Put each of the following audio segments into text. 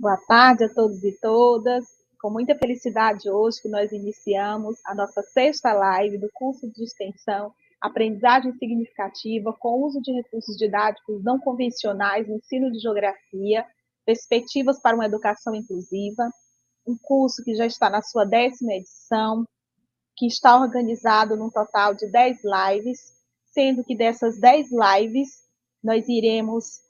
Boa tarde a todos e todas. Com muita felicidade hoje que nós iniciamos a nossa sexta live do curso de extensão Aprendizagem Significativa com o uso de recursos didáticos não convencionais no ensino de geografia, perspectivas para uma educação inclusiva, um curso que já está na sua 10ª edição, que está organizado num total de 10 lives, sendo que dessas 10 lives nós iremos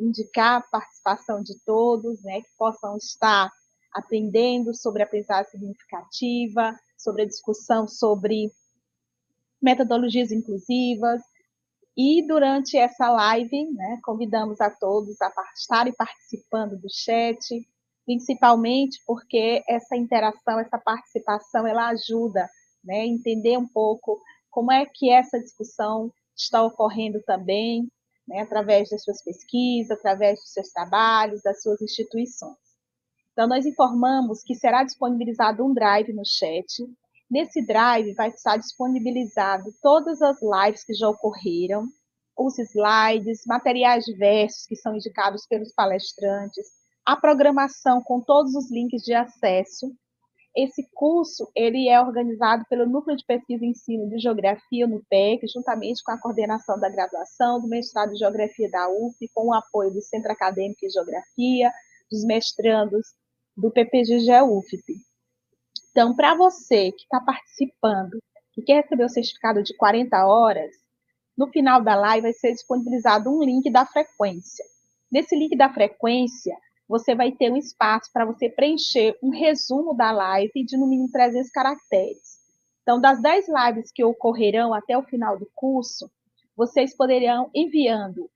indicar a participação de todos, né, que possam estar aprendendo sobre a aprendizagem significativa, sobre a discussão sobre metodologias inclusivas. E durante essa live, né, convidamos a todos a estarem participando do chat, principalmente porque essa interação, essa participação, ela ajuda, né, a entender um pouco como é que essa discussão está ocorrendo também, né, através das suas pesquisas, através dos seus trabalhos, das suas instituições. Então, nós informamos que será disponibilizado um drive no chat. Nesse drive vai estar disponibilizado todas as lives que já ocorreram, os slides, materiais diversos que são indicados pelos palestrantes, a programação com todos os links de acesso. Esse curso ele é organizado pelo Núcleo de Pesquisa e Ensino de Geografia, NUPEC, juntamente com a coordenação da graduação, do mestrado de Geografia da UF, com o apoio do Centro Acadêmico de Geografia, dos mestrandos do PPG-UFP. Então, para você que está participando, que quer receber o certificado de 40 horas, no final da live vai ser disponibilizado um link da frequência. Nesse link da frequência, você vai ter um espaço para você preencher um resumo da live de no mínimo 300 caracteres. Então, das 10 lives que ocorrerão até o final do curso, vocês poderão, enviando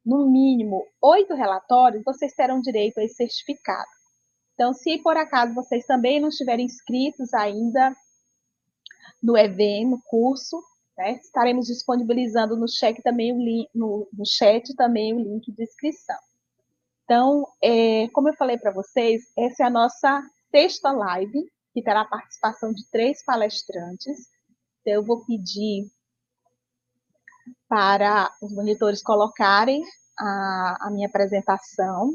no mínimo 8 relatórios, vocês terão direito a esse certificado. Então, se por acaso vocês também não estiverem inscritos ainda no evento, no curso, né, estaremos disponibilizando no chat também o link, no chat também o link de inscrição. Então, como eu falei para vocês, essa é a nossa sexta live, que terá a participação de 3 palestrantes. Então, eu vou pedir para os monitores colocarem a minha apresentação.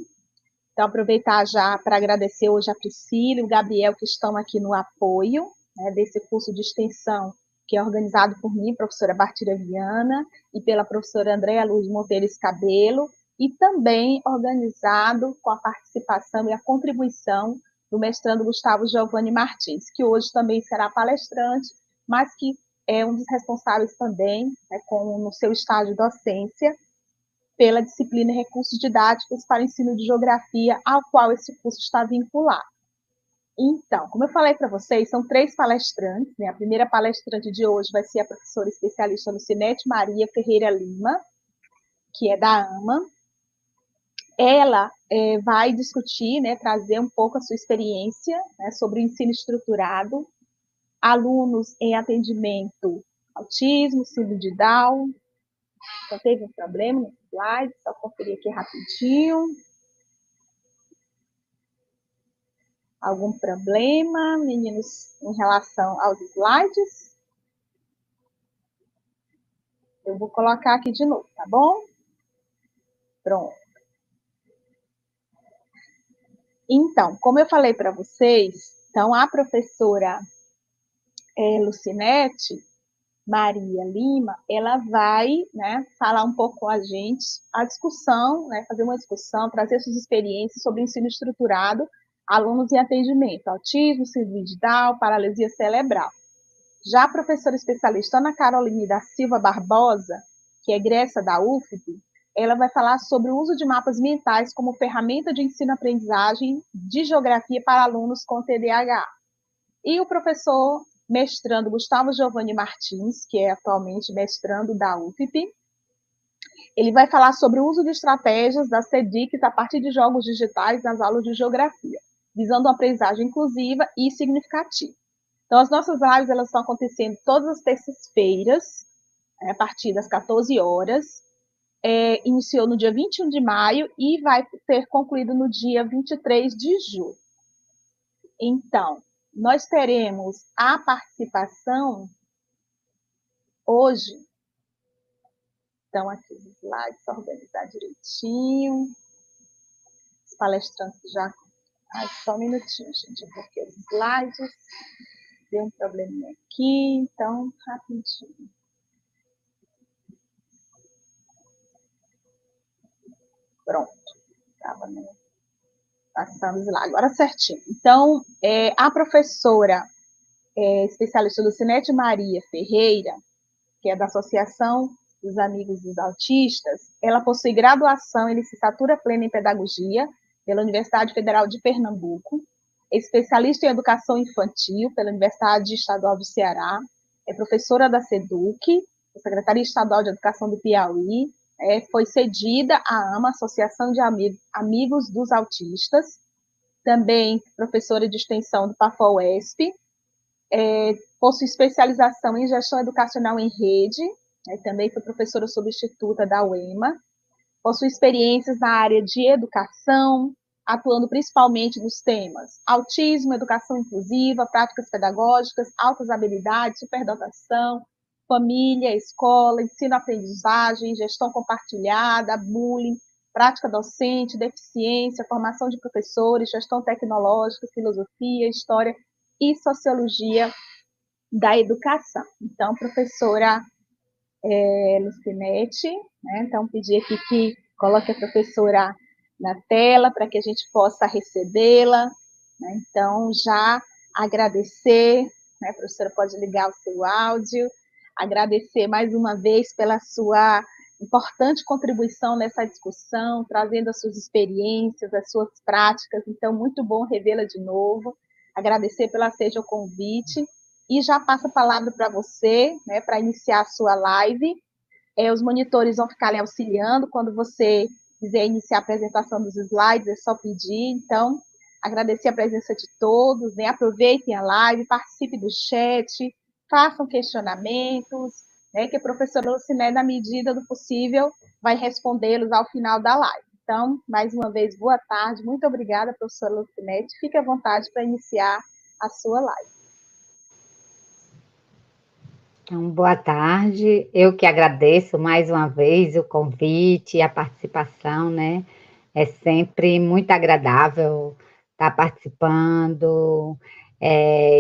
Então, aproveitar já para agradecer hoje a Priscila e o Gabriel, que estão aqui no apoio, né, desse curso de extensão, que é organizado por mim, professora Bartira Viana, e pela professora Andréa Luz Monteiro Cabelo, e também organizado com a participação e a contribuição do mestrando Gustavo Giovanni Martins, que hoje também será palestrante, mas que é um dos responsáveis também, né, no seu estágio de docência, pela disciplina Recursos Didáticos para Ensino de Geografia, ao qual esse curso está vinculado. Então, como eu falei para vocês, são 3 palestrantes, né? A primeira palestrante de hoje vai ser a professora especialista Lucinete Maria Ferreira Lima, que é da AMA. Ela vai discutir, né, trazer um pouco a sua experiência, né, sobre o ensino estruturado, alunos em atendimento, autismo, síndrome de Down. Então, teve um problema no slide, só conferir aqui rapidinho. Algum problema, meninos, em relação aos slides? Eu vou colocar aqui de novo, tá bom? Pronto. Então, como eu falei para vocês, então a professora Lucinete Maria Lima, ela vai, né, falar um pouco com a gente, a discussão, né, fazer uma discussão, trazer suas experiências sobre ensino estruturado, alunos em atendimento, autismo, síndrome de Down, paralisia cerebral. Já a professora especialista Ana Caroline da Silva Barbosa, que é egressa da UFP, ela vai falar sobre o uso de mapas mentais como ferramenta de ensino-aprendizagem de geografia para alunos com TDAH. E o professor mestrando Gustavo Giovanni Martins, que é atualmente mestrando da UFP, ele vai falar sobre o uso de estratégias das CEDICs a partir de jogos digitais nas aulas de geografia, visando uma aprendizagem inclusiva e significativa. Então, as nossas lives elas estão acontecendo todas as terças-feiras, a partir das 14 horas. Iniciou no dia 21 de maio e vai ser concluído no dia 23 de julho. Então, nós teremos a participação hoje. Então, aqui os slides, só organizar direitinho. As palestrantes já... Ai, só um minutinho, gente, porque os slides deu um probleminha aqui, então, rapidinho. Pronto, estava, né, passando os slides, agora certinho. Então, a professora especialista do Cinete Maria Ferreira, que é da Associação dos Amigos dos Autistas, ela possui graduação em licenciatura plena em Pedagogia pela Universidade Federal de Pernambuco, é especialista em Educação Infantil pela Universidade Estadual do Ceará, é professora da SEDUC, Secretaria Estadual de Educação do Piauí, foi cedida à AMA, Associação de Amigos dos Autistas, também professora de extensão do PAFOESP, possui especialização em Gestão Educacional em Rede, também foi professora substituta da UEMA, possui experiências na área de educação, atuando principalmente nos temas autismo, educação inclusiva, práticas pedagógicas, altas habilidades, superdotação, família, escola, ensino-aprendizagem, gestão compartilhada, bullying, prática docente, deficiência, formação de professores, gestão tecnológica, filosofia, história e sociologia da educação. Então, professora Lucinete, né? Então, pedir aqui que coloque a professora na tela para que a gente possa recebê-la, né? Então, já agradecer, né? A professora pode ligar o seu áudio, agradecer mais uma vez pela sua importante contribuição nessa discussão, trazendo as suas experiências, as suas práticas, então, muito bom revê-la de novo, agradecer pelo aceite ao convite, e já passo a palavra para você, né, para iniciar a sua live. Os monitores vão ficar ali auxiliando, quando você quiser iniciar a apresentação dos slides, é só pedir. Então, agradecer a presença de todos, né, aproveitem a live, participe do chat, façam questionamentos, né, que a professora Luciné, na medida do possível, vai respondê-los ao final da live. Então, mais uma vez, boa tarde, muito obrigada, professora Luciné, fique à vontade para iniciar a sua live. Então, boa tarde, eu que agradeço mais uma vez o convite e a participação, né? É sempre muito agradável estar participando.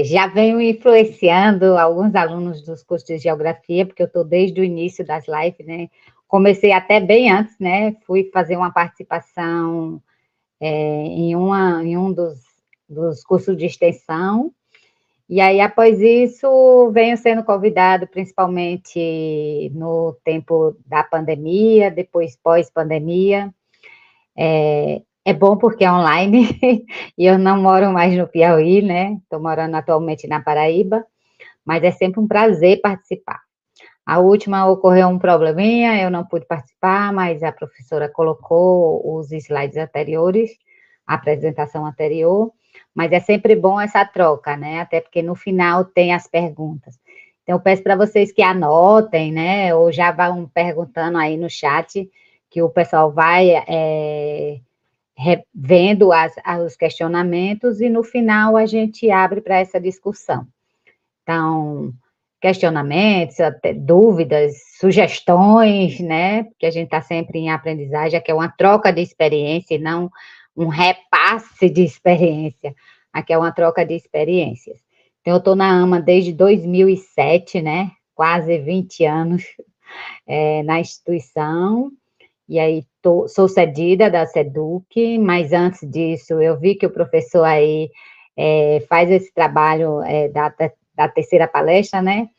Já venho influenciando alguns alunos dos cursos de Geografia, porque eu estou desde o início das lives, né? Comecei até bem antes, né? Fui fazer uma participação em um dos cursos de extensão. E aí, após isso, venho sendo convidado, principalmente no tempo da pandemia, depois pós-pandemia. É bom porque é online, e eu não moro mais no Piauí, né? Estou morando atualmente na Paraíba, mas é sempre um prazer participar. A última ocorreu um probleminha, eu não pude participar, mas a professora colocou os slides anteriores, a apresentação anterior, mas é sempre bom essa troca, né? Até porque no final tem as perguntas. Então, eu peço para vocês que anotem, né? Ou já vão perguntando aí no chat, que o pessoal vai vendo os questionamentos e no final a gente abre para essa discussão. Então, questionamentos, até dúvidas, sugestões, né? Porque a gente está sempre em aprendizagem, aqui é uma troca de experiência e não um repasse de experiência. Aqui é uma troca de experiências. Então, eu estou na AMA desde 2007, né? Quase 20 anos na instituição. E aí, sou cedida da SEDUC, mas antes disso, eu vi que o professor aí faz esse trabalho da terceira palestra, né?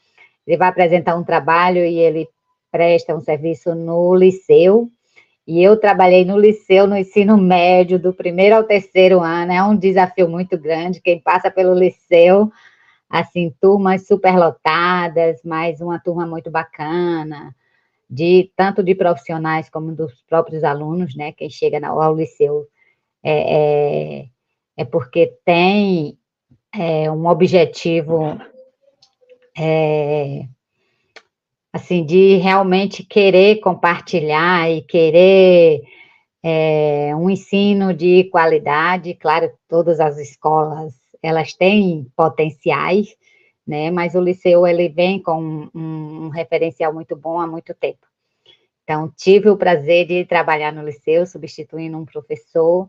Ele vai apresentar um trabalho e ele presta um serviço no liceu, e eu trabalhei no liceu, no ensino médio, do primeiro ao terceiro ano, é um desafio muito grande, quem passa pelo liceu, assim, turmas superlotadas, mas uma turma muito bacana, tanto de profissionais como dos próprios alunos, né, quem chega ao liceu é porque tem um objetivo assim, de realmente querer compartilhar e querer um ensino de qualidade. Claro, todas as escolas, elas têm potenciais, né? Mas o liceu, ele vem com um referencial muito bom há muito tempo. Então, tive o prazer de trabalhar no liceu, substituindo um professor,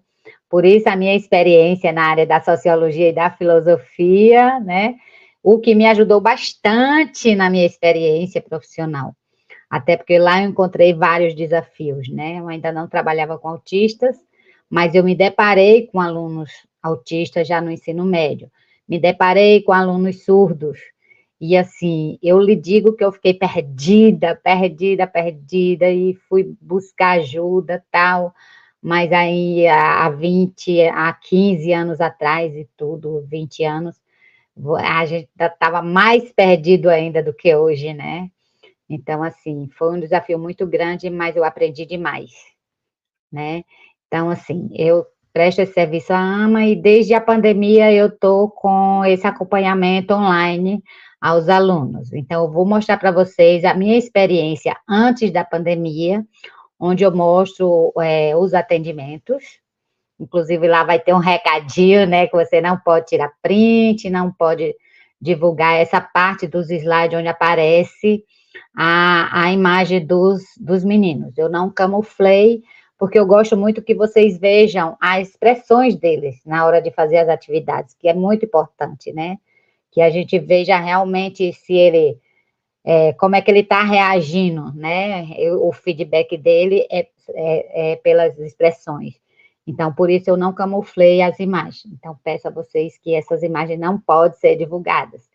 Por isso a minha experiência na área da sociologia e da filosofia, né? O que me ajudou bastante na minha experiência profissional. Até porque lá eu encontrei vários desafios, né? Eu ainda não trabalhava com autistas, mas eu me deparei com alunos autistas já no ensino médio. Me deparei com alunos surdos. E assim, eu lhe digo que eu fiquei perdida, perdida, perdida, e fui buscar ajuda, tal. Mas aí há 20, há 15 anos atrás e tudo, 20 anos, a gente estava mais perdido ainda do que hoje, né? Então, assim, foi um desafio muito grande, mas eu aprendi demais, né? Então, assim, eu presto esse serviço à AMA e desde a pandemia eu estou com esse acompanhamento online aos alunos. Então, eu vou mostrar para vocês a minha experiência antes da pandemia, onde eu mostro os atendimentos. Inclusive, lá vai ter um recadinho, né? Que você não pode tirar print, não pode divulgar essa parte dos slides onde aparece a imagem dos meninos. Eu não camuflei, porque eu gosto muito que vocês vejam as expressões deles na hora de fazer as atividades, que é muito importante, né? Que a gente veja realmente se ele, como é que ele está reagindo, né? O feedback dele é pelas expressões. Então, por isso eu não camuflei as imagens. Então, peço a vocês que essas imagens não podem ser divulgadas.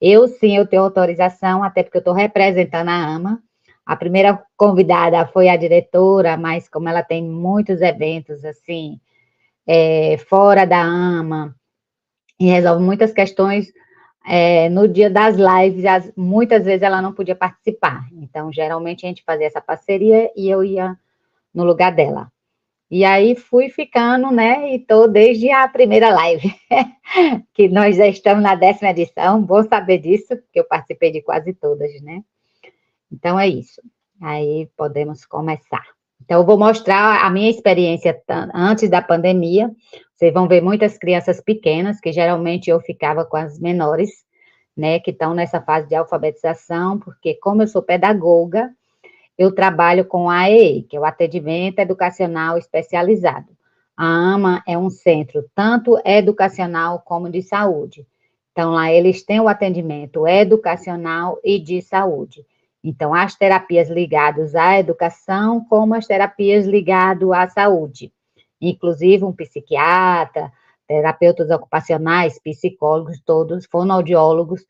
Eu sim, eu tenho autorização, até porque eu estou representando a AMA. A primeira convidada foi a diretora, mas como ela tem muitos eventos, assim, fora da AMA, e resolve muitas questões, no dia das lives, muitas vezes ela não podia participar. Então, geralmente, a gente fazia essa parceria e eu ia no lugar dela. E aí fui ficando, né? E estou desde a primeira live, que nós já estamos na 10ª edição. Bom saber disso, porque eu participei de quase todas, né? Então é isso. Aí podemos começar. Então, eu vou mostrar a minha experiência antes da pandemia. Vocês vão ver muitas crianças pequenas, que geralmente eu ficava com as menores, né? Que estão nessa fase de alfabetização, porque como eu sou pedagoga, eu trabalho com a AEE, que é o Atendimento Educacional Especializado. A AMA é um centro tanto educacional como de saúde. Então, lá eles têm o atendimento educacional e de saúde. Então, as terapias ligadas à educação, como as terapias ligadas à saúde. Inclusive, um psiquiatra, terapeutas ocupacionais, psicólogos, todos, fonoaudiólogos,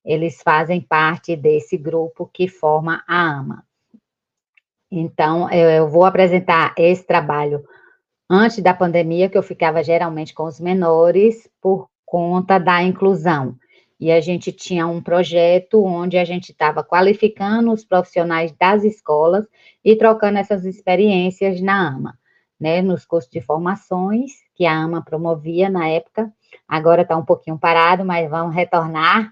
eles fazem parte desse grupo que forma a AMA. Então, eu vou apresentar esse trabalho antes da pandemia, que eu ficava geralmente com os menores por conta da inclusão. E a gente tinha um projeto onde a gente estava qualificando os profissionais das escolas e trocando essas experiências na AMA, né, nos cursos de formações que a AMA promovia na época. Agora está um pouquinho parado, mas vamos retornar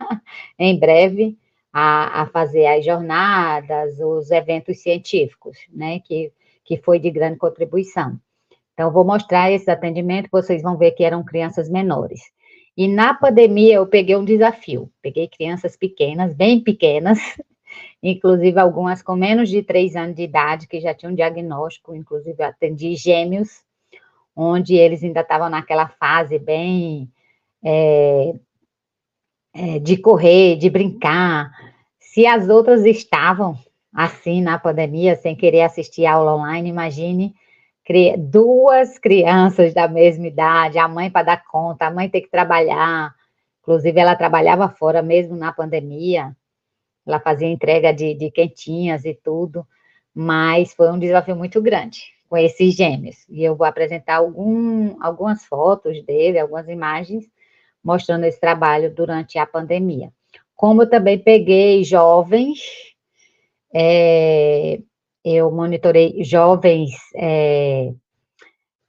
em breve a fazer as jornadas, os eventos científicos, né, que foi de grande contribuição. Então, vou mostrar esse atendimento, vocês vão ver que eram crianças menores. E na pandemia, eu peguei um desafio. Peguei crianças pequenas, bem pequenas, inclusive algumas com menos de 3 anos de idade, que já tinham diagnóstico, inclusive eu atendi gêmeos, onde eles ainda estavam naquela fase bem de correr, de brincar. Se as outras estavam assim na pandemia, sem querer assistir aula online, imagine 2 crianças da mesma idade, a mãe para dar conta, a mãe tem que trabalhar. Inclusive, ela trabalhava fora mesmo na pandemia, ela fazia entrega de quentinhas e tudo, mas foi um desafio muito grande com esses gêmeos. E eu vou apresentar algumas fotos dele, algumas imagens, mostrando esse trabalho durante a pandemia. Como eu também peguei jovens, eu monitorei jovens,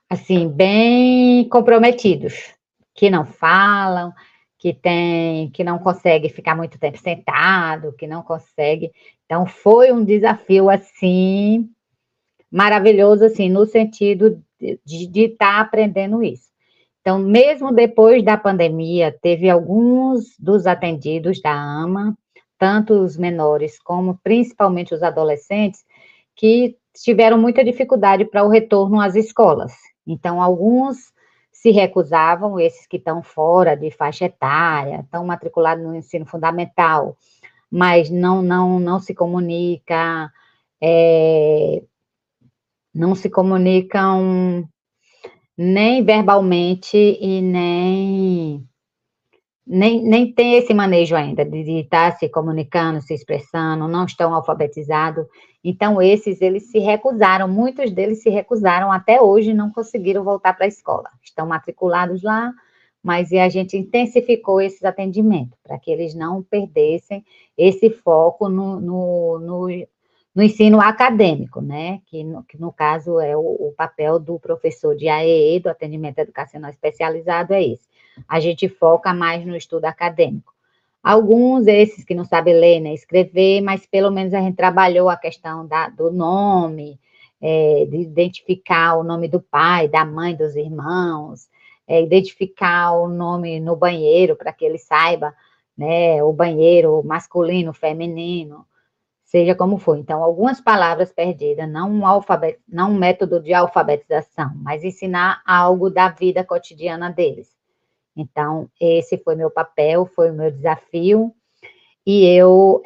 assim, bem comprometidos, que não falam, que não consegue ficar muito tempo sentado, que não consegue. Então, foi um desafio, assim, maravilhoso, assim, no sentido de estar aprendendo isso. Então, mesmo depois da pandemia, teve alguns dos atendidos da AMA, tanto os menores como principalmente os adolescentes, que tiveram muita dificuldade para o retorno às escolas. Então, alguns se recusavam, esses que estão fora de faixa etária, estão matriculados no ensino fundamental, mas não se comunica, é, não se comunicam nem verbalmente e nem tem esse manejo ainda de estar se comunicando, se expressando, não estão alfabetizados. Então, eles se recusaram, muitos deles se recusaram, até hoje não conseguiram voltar para a escola. Estão matriculados lá, mas a gente intensificou esses atendimentos, para que eles não perdessem esse foco no ensino acadêmico, né? Que no caso é o papel do professor de AEE, do atendimento educacional especializado, é esse. A gente foca mais no estudo acadêmico. Alguns, esses que não sabem ler nem escrever, mas pelo menos a gente trabalhou a questão do nome, de identificar o nome do pai, da mãe, dos irmãos, identificar o nome no banheiro, para que ele saiba, né, o banheiro masculino, feminino, seja como for. Então, algumas palavras perdidas, não um método de alfabetização, mas ensinar algo da vida cotidiana deles. Então, esse foi meu papel, foi o meu desafio, e eu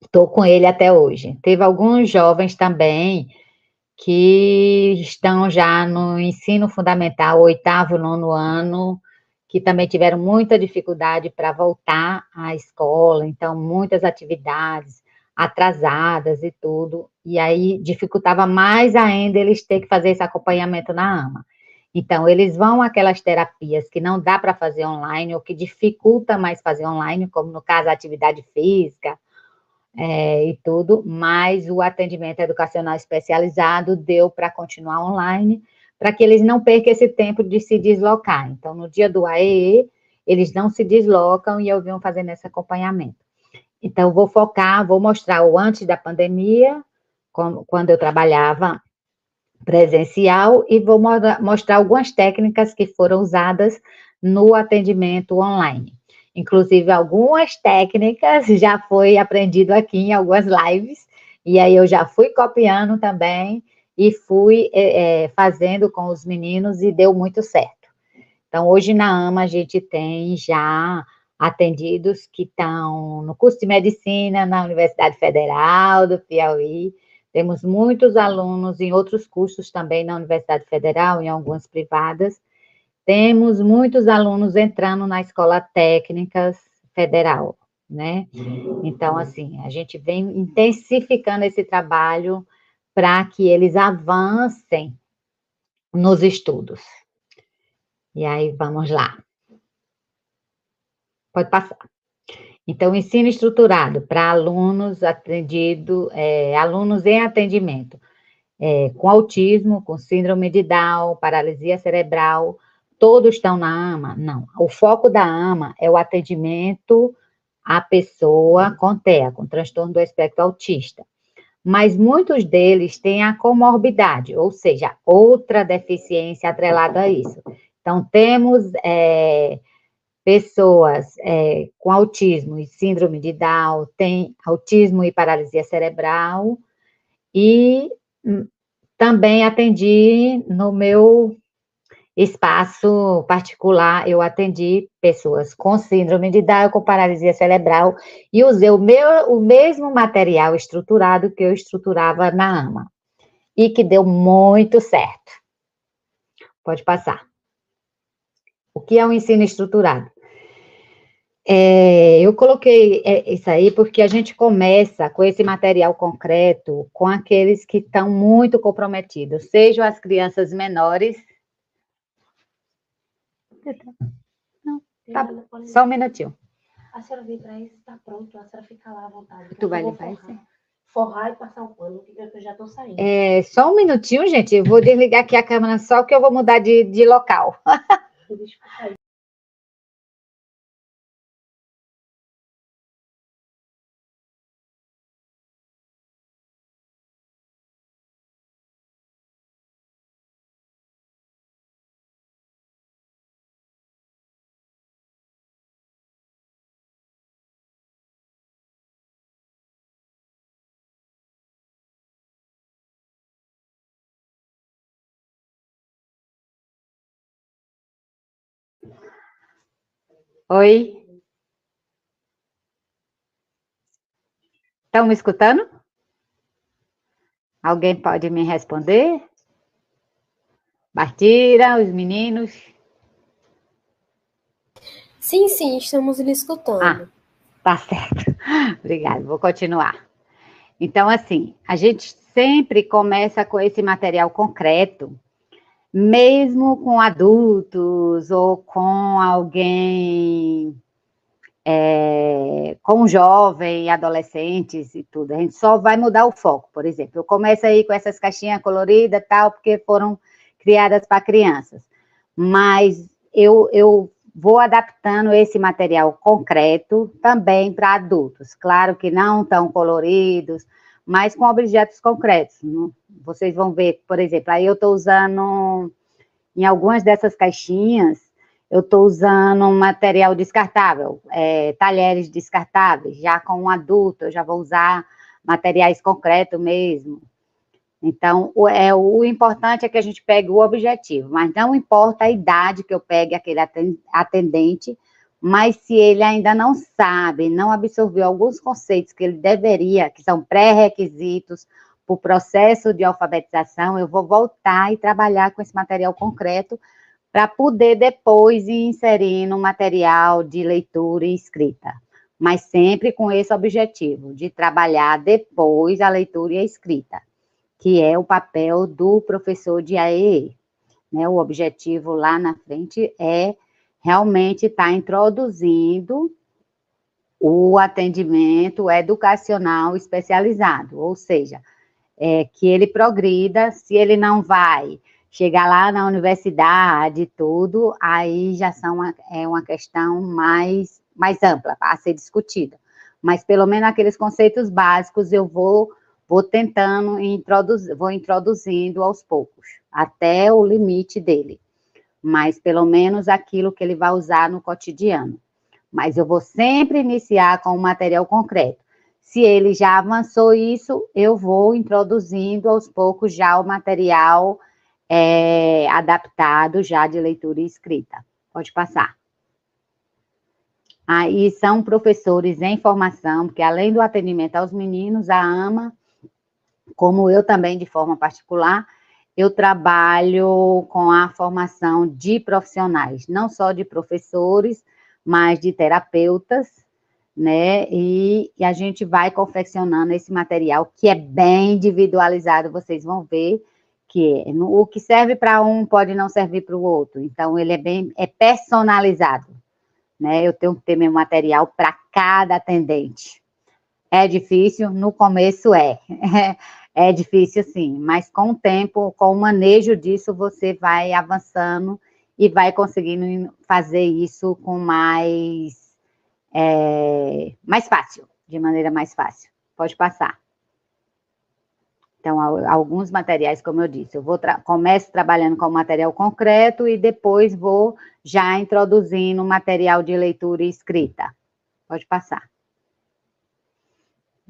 estou com ele até hoje. Teve alguns jovens também que estão já no ensino fundamental, 8º, 9º ano, que também tiveram muita dificuldade para voltar à escola, então muitas atividades atrasadas e tudo, e aí dificultava mais ainda eles ter que fazer esse acompanhamento na AMA. Então, eles vão àquelas terapias que não dá para fazer online, ou que dificulta mais fazer online, como no caso a atividade física, e tudo, mas o atendimento educacional especializado deu para continuar online, para que eles não percam esse tempo de se deslocar. Então, no dia do AEE, eles não se deslocam e eu venho fazendo esse acompanhamento. Então, vou focar, vou mostrar o antes da pandemia, quando eu trabalhava presencial, e vou mostrar algumas técnicas que foram usadas no atendimento online. Inclusive, algumas técnicas já foi aprendido aqui em algumas lives, e aí eu já fui copiando também, e fui fazendo com os meninos, e deu muito certo. Então, hoje na AMA, a gente tem já atendidos que estão no curso de medicina, na Universidade Federal do Piauí. Temos muitos alunos em outros cursos também na Universidade Federal, em algumas privadas. Temos muitos alunos entrando na Escola Técnicas Federal, né? Então, assim, a gente vem intensificando esse trabalho para que eles avancem nos estudos. E aí, vamos lá. Pode passar. Então, ensino estruturado para alunos alunos em atendimento, com autismo, com síndrome de Down, paralisia cerebral, todos estão na AMA? Não. O foco da AMA é o atendimento à pessoa com TEA, com transtorno do espectro autista. Mas muitos deles têm a comorbidade, ou seja, outra deficiência atrelada a isso. Então, temos pessoas com autismo e síndrome de Down, tem autismo e paralisia cerebral, e também atendi no meu espaço particular, eu atendi pessoas com síndrome de Down, com paralisia cerebral, e usei o mesmo material estruturado que eu estruturava na AMA, e que deu muito certo. Pode passar. O que é um ensino estruturado? Eu coloquei isso aí porque a gente começa com esse material concreto com aqueles que estão muito comprometidos, sejam as crianças menores. Não, tá, só um minutinho. A senhora vem para isso, está pronto, a senhora fica lá à vontade. Tu vai limpar isso? Forrar e passar o pano, que eu já estou saindo. Só um minutinho, gente, eu vou desligar aqui a câmera só que eu vou mudar de local. Desculpa aí. Oi, estão me escutando? Alguém pode me responder? Partira, os meninos. Sim, sim, estamos lhe escutando. Tá certo. Obrigada, vou continuar. Então, assim, a gente sempre começa com esse material concreto, mesmo com adultos ou com alguém, com jovem, adolescentes e tudo. A gente só vai mudar o foco, por exemplo. Eu começo aí com essas caixinhas coloridas e tal, porque foram criadas para crianças. Mas eu vou adaptando esse material concreto também para adultos. Claro que não tão coloridos, mas com objetos concretos. Vocês vão ver, por exemplo, aí eu estou usando, em algumas dessas caixinhas, eu estou usando um material descartável, talheres descartáveis. Já com um adulto, eu já vou usar materiais concretos mesmo. Então, o importante é que a gente pegue o objetivo, mas não importa a idade que eu pegue aquele atendente, mas se ele ainda não sabe, não absorveu alguns conceitos que ele deveria, que são pré-requisitos para o processo de alfabetização, eu vou voltar e trabalhar com esse material concreto para poder depois ir inserindo um material de leitura e escrita, mas sempre com esse objetivo, de trabalhar depois a leitura e a escrita, que é o papel do professor de AEE, né? O objetivo lá na frente é realmente estar introduzindo o atendimento educacional especializado, ou seja, que ele progrida. Se ele não vai chegar lá na universidade e tudo, aí já é uma questão mais ampla a ser discutida. Mas pelo menos aqueles conceitos básicos eu vou tentando vou introduzindo aos poucos, até o limite dele. Mas pelo menos aquilo que ele vai usar no cotidiano. Mas eu vou sempre iniciar com um material concreto. Se ele já avançou isso, eu vou introduzindo aos poucos já o material adaptado já de leitura e escrita. Pode passar. Aí são professores em formação, porque além do atendimento aos meninos, a AMA, como eu também de forma particular, eu trabalho com a formação de profissionais, não só de professores, mas de terapeutas, né? E a gente vai confeccionando esse material que é bem individualizado, vocês vão ver que o que serve para um pode não servir para o outro, então ele é personalizado, né? Eu tenho que ter meu material para cada atendente. É difícil, no começo é difícil sim, mas com o tempo, com o manejo disso, você vai avançando e vai conseguindo fazer isso com mais fácil, de maneira mais fácil. Pode passar. Então, alguns materiais, como eu disse, eu começo trabalhando com material concreto e depois vou já introduzindo material de leitura e escrita. Pode passar.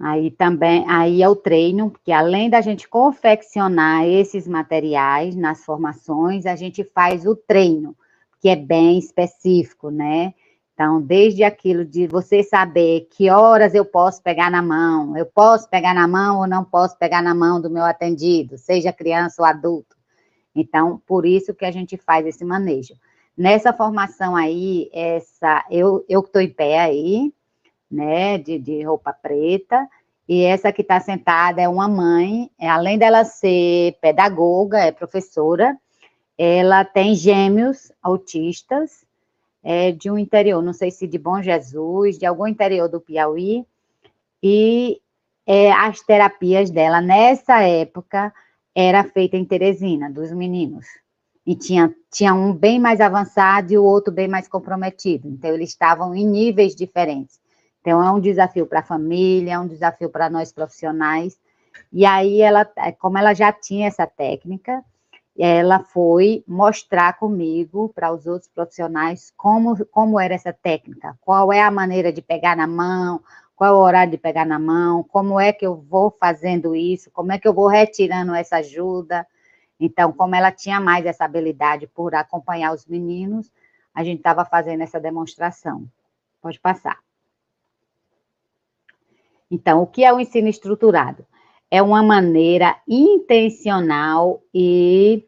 Aí é o treino, porque além da gente confeccionar esses materiais nas formações, a gente faz o treino, que é bem específico, né? Então, desde aquilo de você saber que horas eu posso pegar na mão ou não posso pegar na mão do meu atendido, seja criança ou adulto. Então, por isso que a gente faz esse manejo. Nessa formação aí, eu que estou em pé aí, né, de roupa preta, e essa que está sentada é uma mãe, além dela ser pedagoga, é professora, ela tem gêmeos autistas, de um interior, não sei se de Bom Jesus, de algum interior do Piauí, e as terapias dela, nessa época, era feita em Teresina, dos meninos, e tinha um bem mais avançado e o outro bem mais comprometido, então eles estavam em níveis diferentes. Então, é um desafio para a família, é um desafio para nós profissionais. E aí, como ela já tinha essa técnica, ela foi mostrar comigo, para os outros profissionais, como era essa técnica, qual é a maneira de pegar na mão, qual é o horário de pegar na mão, como é que eu vou fazendo isso, como é que eu vou retirando essa ajuda. Então, como ela tinha mais essa habilidade por acompanhar os meninos, a gente estava fazendo essa demonstração. Pode passar. Então, o que é o ensino estruturado? É uma maneira intencional e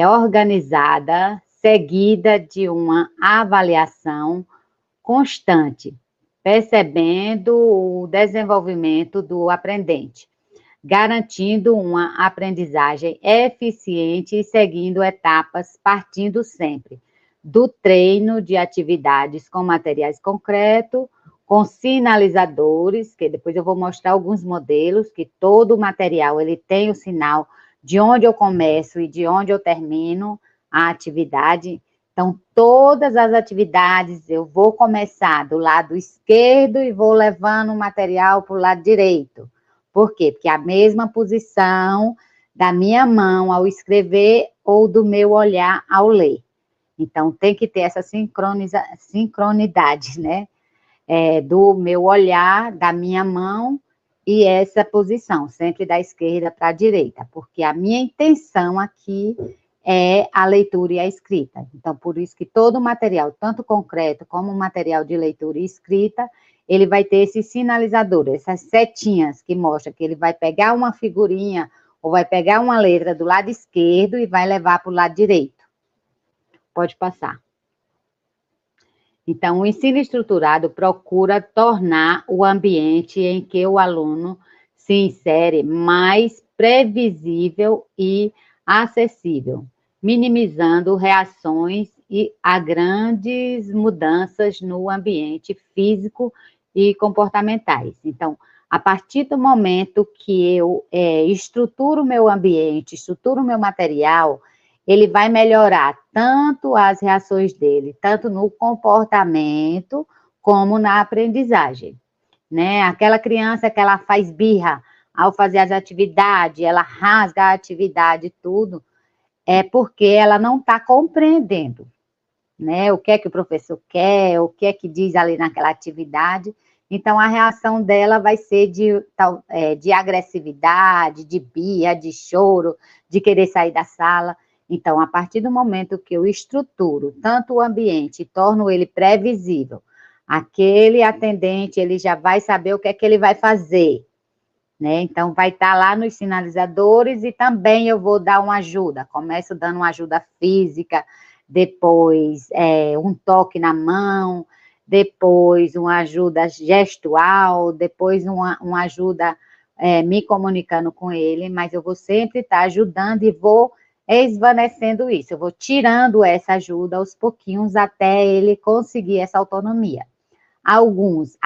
organizada, seguida de uma avaliação constante, percebendo o desenvolvimento do aprendente, garantindo uma aprendizagem eficiente e seguindo etapas, partindo sempre do treino de atividades com materiais concretos, com sinalizadores, que depois eu vou mostrar alguns modelos, que todo o material ele tem o sinal de onde eu começo e de onde eu termino a atividade. Então, todas as atividades eu vou começar do lado esquerdo e vou levando o material para o lado direito. Por quê? Porque é a mesma posição da minha mão ao escrever ou do meu olhar ao ler. Então, tem que ter essa sincronidade, né? Do meu olhar, da minha mão e essa posição, sempre da esquerda para a direita, porque a minha intenção aqui é a leitura e a escrita. Então, por isso que todo o material, tanto concreto como o material de leitura e escrita, ele vai ter esse sinalizador, essas setinhas que mostram que ele vai pegar uma figurinha ou vai pegar uma letra do lado esquerdo e vai levar para o lado direito. Pode passar. Então, o ensino estruturado procura tornar o ambiente em que o aluno se insere mais previsível e acessível, minimizando reações a grandes mudanças no ambiente físico e comportamentais. Então, a partir do momento que eu estruturo o meu ambiente, estruturo o meu material, ele vai melhorar tanto as reações dele, tanto no comportamento, como na aprendizagem, né? Aquela criança que ela faz birra ao fazer as atividades, ela rasga a atividade tudo, é porque ela não está compreendendo, né? O que é que o professor quer, o que é que diz ali naquela atividade. Então, a reação dela vai ser de agressividade, de birra, de choro, de querer sair da sala. Então, a partir do momento que eu estruturo tanto o ambiente e torno ele previsível, aquele atendente, ele já vai saber o que é que ele vai fazer, né? Então, vai estar lá nos sinalizadores e também eu vou dar uma ajuda. Começo dando uma ajuda física, depois um toque na mão, depois uma ajuda gestual, depois uma ajuda me comunicando com ele, mas eu vou sempre estar ajudando e vou esvanecendo isso, eu vou tirando essa ajuda aos pouquinhos até ele conseguir essa autonomia. Alguns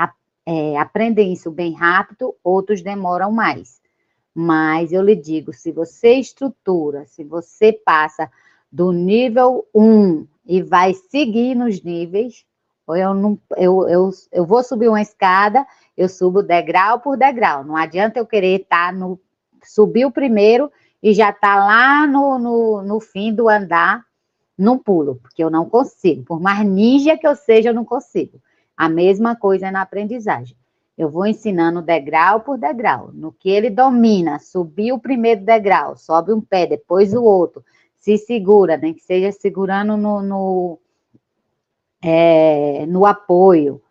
aprendem isso bem rápido, outros demoram mais. Mas eu lhe digo, se você estrutura, se você passa do nível 1 e vai seguir nos níveis, eu vou subir uma escada, eu subo degrau por degrau. Não adianta eu querer subir o primeiro e já está lá no fim do andar, num pulo, porque eu não consigo. Por mais ninja que eu seja, eu não consigo. A mesma coisa na aprendizagem. Eu vou ensinando degrau por degrau. No que ele domina, subir o primeiro degrau, sobe um pé, depois o outro, se segura, nem que seja segurando no apoio.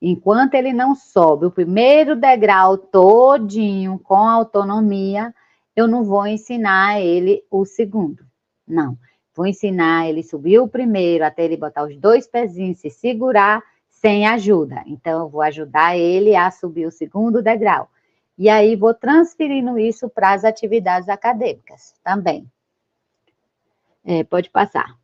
Enquanto ele não sobe o primeiro degrau todinho com autonomia, eu não vou ensinar ele o segundo. Não. Vou ensinar ele subir o primeiro, até ele botar os 2 pezinhos, se segurar, sem ajuda. Então, eu vou ajudar ele a subir o segundo degrau. E aí, vou transferindo isso para as atividades acadêmicas também. Pode passar.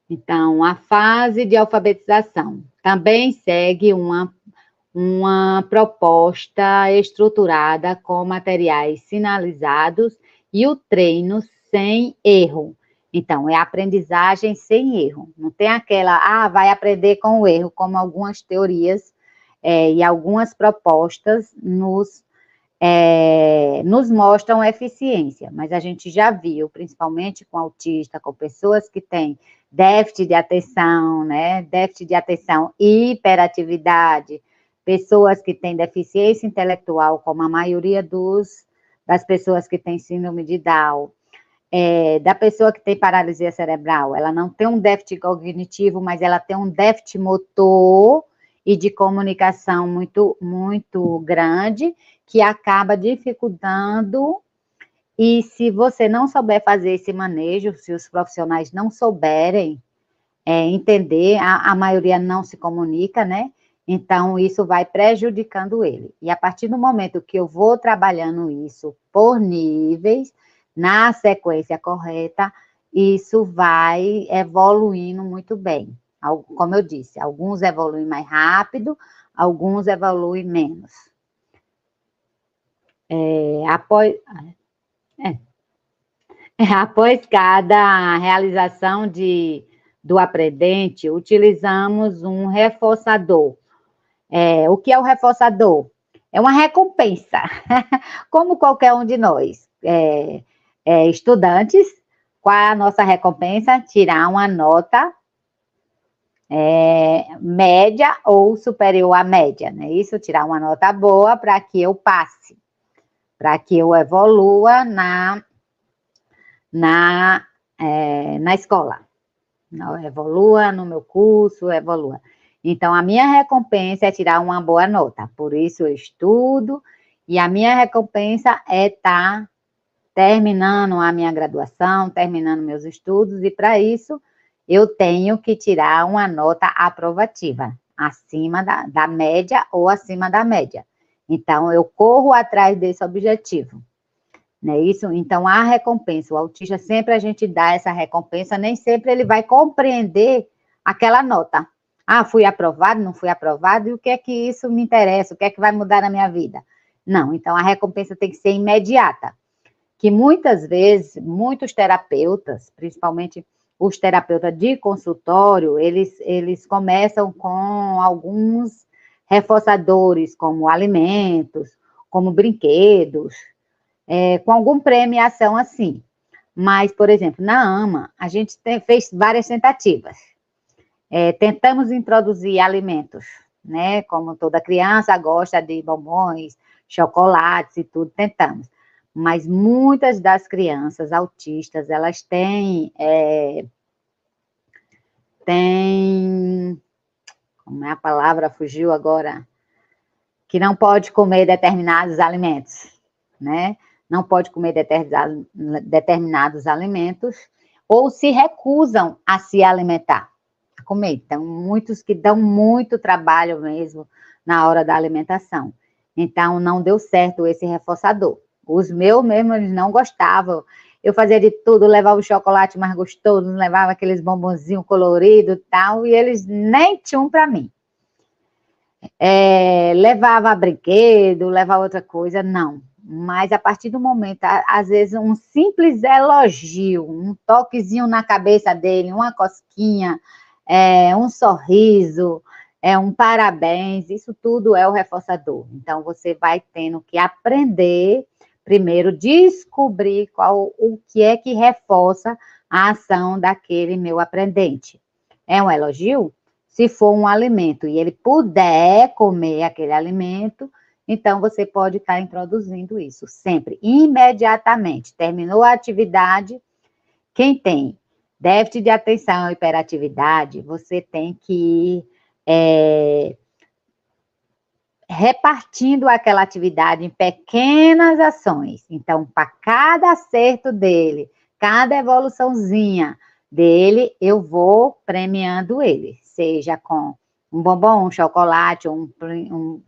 Então, a fase de alfabetização também segue uma proposta estruturada com materiais sinalizados e o treino sem erro. Então, é aprendizagem sem erro. Não tem aquela, vai aprender com o erro, como algumas teorias e algumas propostas nos mostram eficiência. Mas a gente já viu, principalmente com autista, com pessoas que têm déficit de atenção, né? Déficit de atenção e hiperatividade, pessoas que têm deficiência intelectual, como a maioria das pessoas que têm síndrome de Down, da pessoa que tem paralisia cerebral. Ela não tem um déficit cognitivo, mas ela tem um déficit motor e de comunicação muito, muito grande, que acaba dificultando. E se você não souber fazer esse manejo, se os profissionais não souberem entender, a maioria não se comunica, né? Então, isso vai prejudicando ele. E a partir do momento que eu vou trabalhando isso por níveis, na sequência correta, isso vai evoluindo muito bem. Como eu disse, alguns evoluem mais rápido, alguns evoluem menos. Após cada realização do aprendente, utilizamos um reforçador. O que é o reforçador? É uma recompensa, como qualquer um de nós. Estudantes, qual é a nossa recompensa? Tirar uma nota média ou superior à média, né? Isso, tirar uma nota boa para que eu passe, para que eu evolua na escola. Evolua no meu curso, evolua. Então, a minha recompensa é tirar uma boa nota, por isso eu estudo, e a minha recompensa é estar terminando a minha graduação, terminando meus estudos, e para isso eu tenho que tirar uma nota aprovativa, acima da média ou acima da média. Então, eu corro atrás desse objetivo. Não é isso? Então, a recompensa, o autista sempre a gente dá essa recompensa, nem sempre ele vai compreender aquela nota. Ah, fui aprovado, não fui aprovado, e o que é que isso me interessa? O que é que vai mudar na minha vida? Não, então a recompensa tem que ser imediata. Que muitas vezes, muitos terapeutas, principalmente os terapeutas de consultório, eles começam com alguns reforçadores, como alimentos, como brinquedos, com alguma premiação assim. Mas, por exemplo, na AMA, a gente fez várias tentativas. Tentamos introduzir alimentos, né? Como toda criança gosta de bombons, chocolates e tudo, tentamos. Mas muitas das crianças autistas, elas têm, como é a palavra, fugiu agora, que não pode comer determinados alimentos, né? Não pode comer determinados alimentos, ou se recusam a se alimentar, a comer. Então, muitos que dão muito trabalho mesmo na hora da alimentação. Então, não deu certo esse reforçador. Os meus mesmo, eles não gostavam. Eu fazia de tudo, levava o chocolate mais gostoso, levava aqueles bombonzinhos coloridos e tal, e eles nem tinham para mim. Levava brinquedo, levava outra coisa, não. Mas a partir do momento, às vezes, um simples elogio, um toquezinho na cabeça dele, uma cosquinha, um sorriso, um parabéns, isso tudo é o reforçador. Então, você vai tendo que aprender, primeiro, descobrir o que é que reforça a ação daquele meu aprendente. É um elogio? Se for um alimento e ele puder comer aquele alimento, então você pode estar introduzindo isso sempre, imediatamente. Terminou a atividade, quem tem déficit de atenção e hiperatividade, você tem que ir repartindo aquela atividade em pequenas ações. Então, para cada acerto dele, cada evoluçãozinha dele, eu vou premiando ele, seja com um bombom, um chocolate, um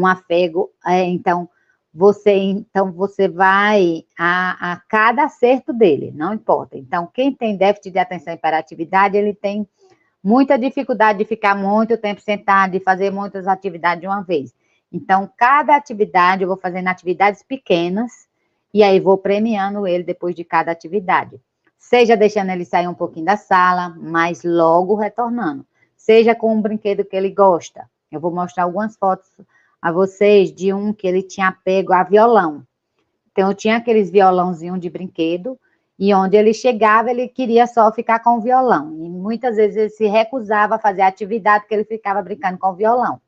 afego. Então, você vai a cada acerto dele, não importa. Então, quem tem déficit de atenção e hiperatividade, ele tem muita dificuldade de ficar muito tempo sentado, de fazer muitas atividades de uma vez. Então, cada atividade, eu vou fazendo atividades pequenas, e aí vou premiando ele depois de cada atividade. Seja deixando ele sair um pouquinho da sala, mas logo retornando. Seja com um brinquedo que ele gosta. Eu vou mostrar algumas fotos a vocês de um que ele tinha apego a violão. Então, eu tinha aqueles violãozinhos de brinquedo, e onde ele chegava, ele queria só ficar com o violão. E muitas vezes ele se recusava a fazer a atividade porque ele ficava brincando com o violão.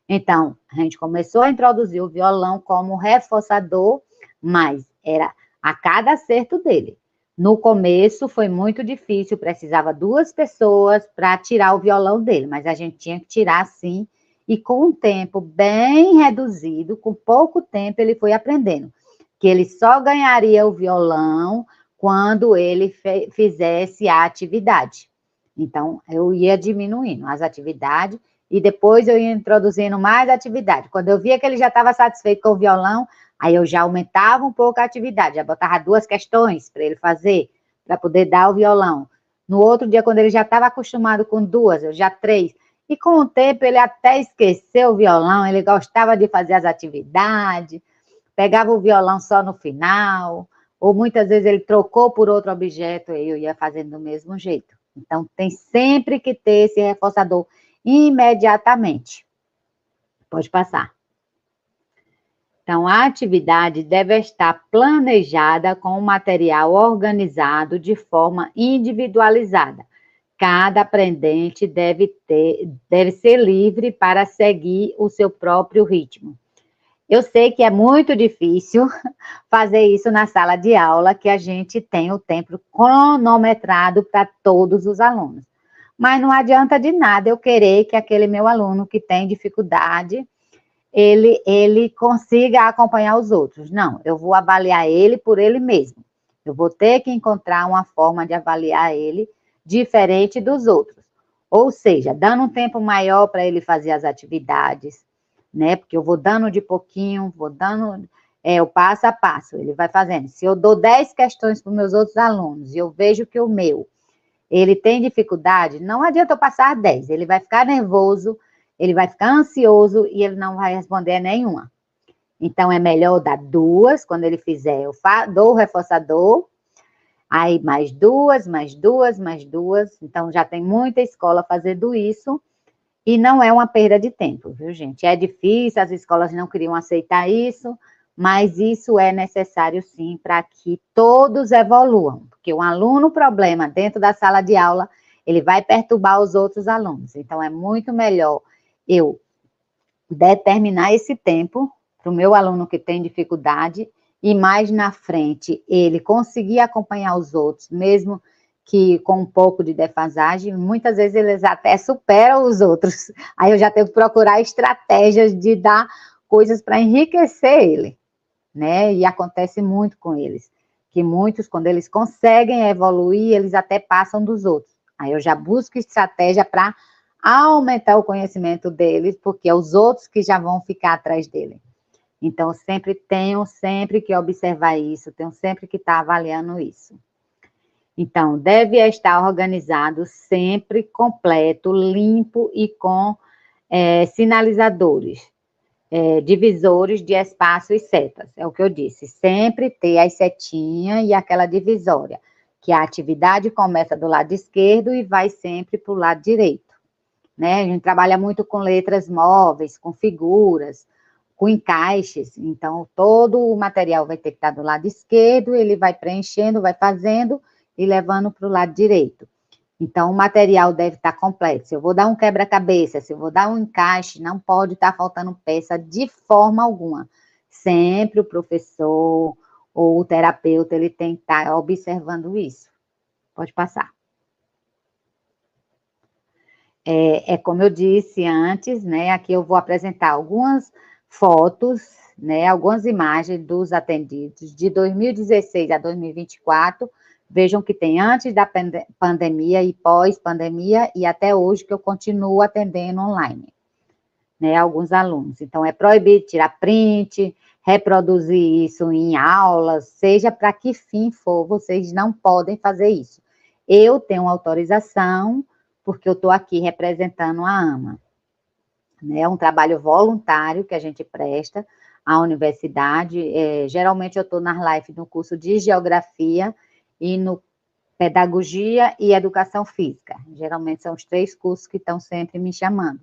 Então, a gente começou a introduzir o violão como reforçador, mas era a cada acerto dele. No começo foi muito difícil, precisava 2 pessoas para tirar o violão dele, mas a gente tinha que tirar assim, e com um tempo bem reduzido, com pouco tempo ele foi aprendendo, que ele só ganharia o violão quando ele fizesse a atividade. Então, eu ia diminuindo as atividades e depois eu ia introduzindo mais atividade. Quando eu via que ele já estava satisfeito com o violão, aí eu já aumentava um pouco a atividade, já botava 2 questões para ele fazer, para poder dar o violão. No outro dia, quando ele já estava acostumado com 2, eu já 3. E com o tempo ele até esqueceu o violão, ele gostava de fazer as atividades, pegava o violão só no final, ou muitas vezes ele trocou por outro objeto e eu ia fazendo do mesmo jeito. Então, tem sempre que ter esse reforçador imediatamente. Pode passar. Então, a atividade deve estar planejada com o material organizado de forma individualizada. Cada aprendente deve ser livre para seguir o seu próprio ritmo. Eu sei que é muito difícil fazer isso na sala de aula, que a gente tem o tempo cronometrado para todos os alunos. Mas não adianta de nada eu querer que aquele meu aluno que tem dificuldade, ele consiga acompanhar os outros. Não, eu vou avaliar ele por ele mesmo. Eu vou ter que encontrar uma forma de avaliar ele diferente dos outros. Ou seja, dando um tempo maior para ele fazer as atividades, né? Porque eu vou dando de pouquinho, vou dando o passo a passo, ele vai fazendo. Se eu dou 10 questões para os meus outros alunos e eu vejo que o meu, ele tem dificuldade, não adianta eu passar 10, ele vai ficar nervoso, ele vai ficar ansioso e ele não vai responder nenhuma. Então, é melhor dar 2, quando ele fizer, eu dou o reforçador, aí mais 2, mais 2, mais 2, então já tem muita escola fazendo isso, e não é uma perda de tempo, viu, gente? É difícil, as escolas não queriam aceitar isso, mas isso é necessário sim para que todos evoluam, porque um aluno problema dentro da sala de aula, ele vai perturbar os outros alunos. Então, é muito melhor eu determinar esse tempo para o meu aluno que tem dificuldade e mais na frente ele conseguir acompanhar os outros, mesmo que com um pouco de defasagem, muitas vezes eles até superam os outros. Aí eu já tenho que procurar estratégias de dar coisas para enriquecer ele, né? E acontece muito com eles, que muitos, quando eles conseguem evoluir, eles até passam dos outros. Aí eu já busco estratégia para aumentar o conhecimento deles, porque é os outros que já vão ficar atrás dele. Então, tenho sempre que observar isso, tenho sempre que estar avaliando isso. Então, deve estar organizado sempre completo, limpo e com sinalizadores, divisores de espaço e setas. É o que eu disse, sempre ter as setinhas e aquela divisória, que a atividade começa do lado esquerdo e vai sempre para o lado direito. Né? A gente trabalha muito com letras móveis, com figuras, com encaixes, então todo o material vai ter que estar do lado esquerdo, ele vai preenchendo, vai fazendo e levando para o lado direito. Então, o material deve estar completo. Se eu vou dar um quebra-cabeça, se eu vou dar um encaixe, não pode estar faltando peça de forma alguma. Sempre o professor ou o terapeuta, ele tem que estar observando isso. Pode passar. Como eu disse antes, né? Aqui eu vou apresentar algumas fotos, né? Algumas imagens dos atendidos de 2016 a 2024. Vejam que tem antes da pandemia e pós-pandemia e até hoje que eu continuo atendendo online, né? Alguns alunos. Então, é proibido tirar print, reproduzir isso em aulas, seja para que fim for, vocês não podem fazer isso. Eu tenho autorização, porque eu estou aqui representando a AMA. É um trabalho voluntário que a gente presta à universidade. Geralmente eu estou nas lives no curso de Geografia e no Pedagogia e Educação Física. Geralmente são os 3 cursos que estão sempre me chamando.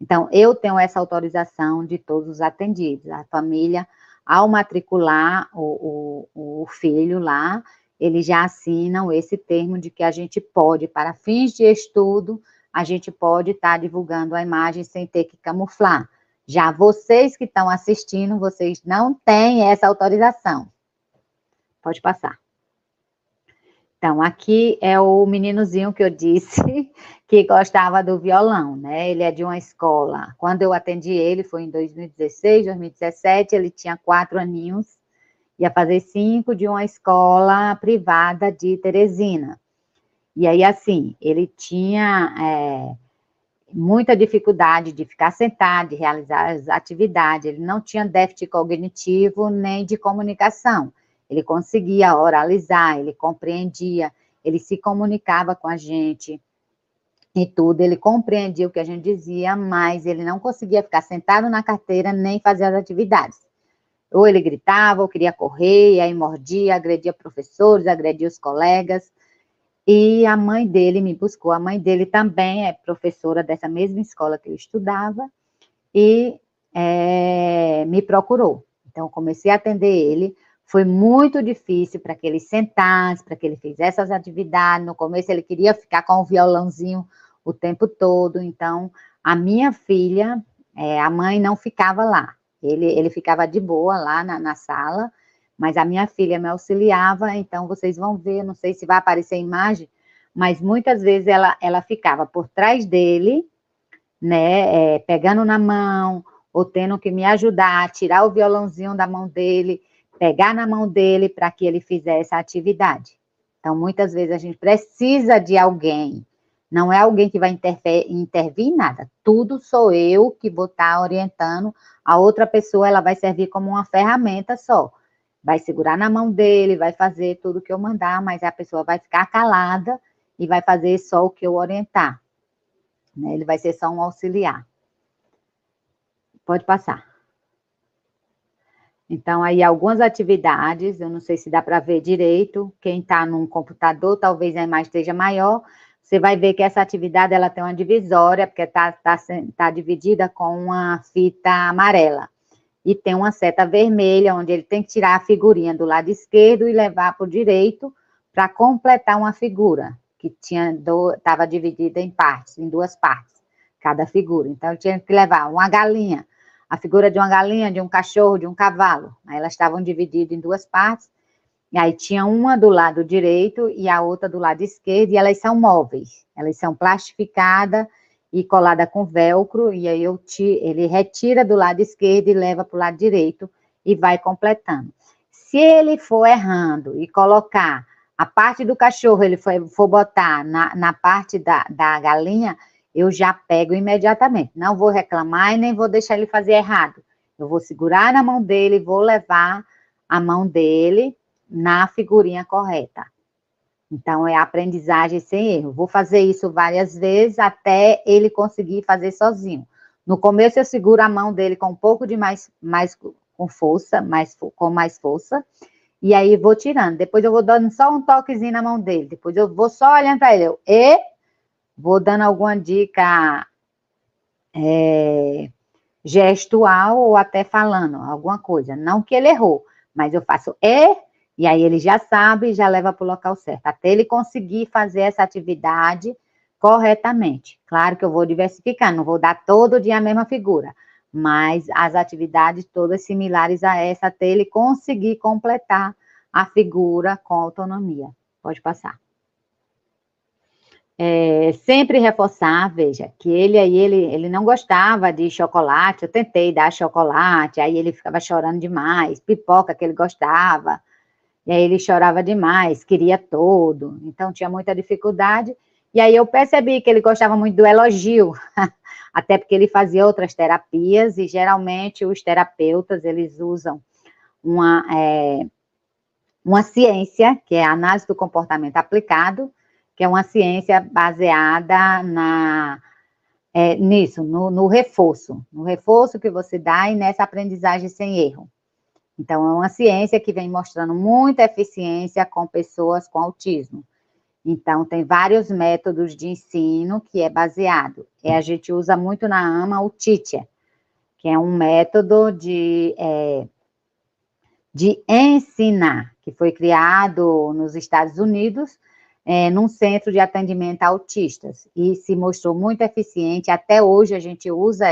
Então, eu tenho essa autorização de todos os atendidos. A família, ao matricular o filho lá, eles já assinam esse termo de que a gente pode, para fins de estudo, a gente pode estar divulgando a imagem sem ter que camuflar. Já vocês que estão assistindo, vocês não têm essa autorização. Pode passar. Então, aqui é o meninozinho que eu disse que gostava do violão, né? Ele é de uma escola. Quando eu atendi ele, foi em 2016, 2017, ele tinha 4 aninhos, ia fazer 5, de uma escola privada de Teresina. E aí, assim, ele tinha muita dificuldade de ficar sentado, de realizar as atividades, ele não tinha déficit cognitivo nem de comunicação. Ele conseguia oralizar, ele compreendia, ele se comunicava com a gente e tudo, ele compreendia o que a gente dizia, mas ele não conseguia ficar sentado na carteira nem fazer as atividades. Ou ele gritava, ou queria correr, e aí mordia, agredia professores, agredia os colegas. E a mãe dele me buscou, a mãe dele também é professora dessa mesma escola que eu estudava, e me procurou. Então, comecei a atender ele, foi muito difícil para que ele sentasse, para que ele fizesse as atividades. No começo ele queria ficar com o violãozinho o tempo todo, então a minha filha, a mãe não ficava lá, ele ficava de boa lá na sala, mas a minha filha me auxiliava, então vocês vão ver, não sei se vai aparecer a imagem, mas muitas vezes ela ficava por trás dele, né, pegando na mão, ou tendo que me ajudar a tirar o violãozinho da mão dele, pegar na mão dele para que ele fizesse a atividade. Então, muitas vezes a gente precisa de alguém, não é alguém que vai intervir em nada, tudo sou eu que vou estar orientando, a outra pessoa ela vai servir como uma ferramenta só, vai segurar na mão dele, vai fazer tudo que eu mandar, mas a pessoa vai ficar calada e vai fazer só o que eu orientar, né? Ele vai ser só um auxiliar. Pode passar. Então, aí algumas atividades, eu não sei se dá para ver direito, quem está num computador, talvez a imagem esteja maior, você vai ver que essa atividade, ela tem uma divisória, porque tá dividida com uma fita amarela, e tem uma seta vermelha, onde ele tem que tirar a figurinha do lado esquerdo e levar para o direito, para completar uma figura, que estava dividida em partes, em 2 partes, cada figura. Então, ele tinha que levar uma galinha, a figura de uma galinha, de um cachorro, de um cavalo. Aí elas estavam divididas em 2 partes, e aí tinha uma do lado direito e a outra do lado esquerdo, e elas são móveis, elas são plastificadas e coladas com velcro, e aí ele retira do lado esquerdo e leva para o lado direito e vai completando. Se ele for errando e colocar a parte do cachorro, ele for botar na parte da galinha, eu já pego imediatamente, não vou reclamar e nem vou deixar ele fazer errado. Eu vou segurar na mão dele, vou levar a mão dele na figurinha correta. Então, é aprendizagem sem erro. Vou fazer isso várias vezes até ele conseguir fazer sozinho. No começo, eu seguro a mão dele com um pouco de mais com força, com mais força, e aí vou tirando. Depois eu vou dando só um toquezinho na mão dele. Depois eu vou só olhando para ele. Vou dando alguma dica gestual ou até falando alguma coisa. Não que ele errou, mas eu faço e aí ele já sabe e já leva para o local certo, até ele conseguir fazer essa atividade corretamente. Claro que eu vou diversificar, não vou dar todo dia a mesma figura, mas as atividades todas similares a essa, até ele conseguir completar a figura com autonomia. Pode passar. Sempre reforçar, veja, que ele não gostava de chocolate, eu tentei dar chocolate, aí ele ficava chorando demais, pipoca que ele gostava, e aí ele chorava demais, queria todo, então tinha muita dificuldade, e aí eu percebi que ele gostava muito do elogio, até porque ele fazia outras terapias, e geralmente os terapeutas, eles usam uma ciência, que é a análise do comportamento aplicado, que é uma ciência baseada nisso, no reforço que você dá e nessa aprendizagem sem erro. Então, é uma ciência que vem mostrando muita eficiência com pessoas com autismo. Então, tem vários métodos de ensino que é baseado. A gente usa muito na AMA o Teacher, que é um método de ensinar, que foi criado nos Estados Unidos, num centro de atendimento a autistas, e se mostrou muito eficiente, até hoje a gente usa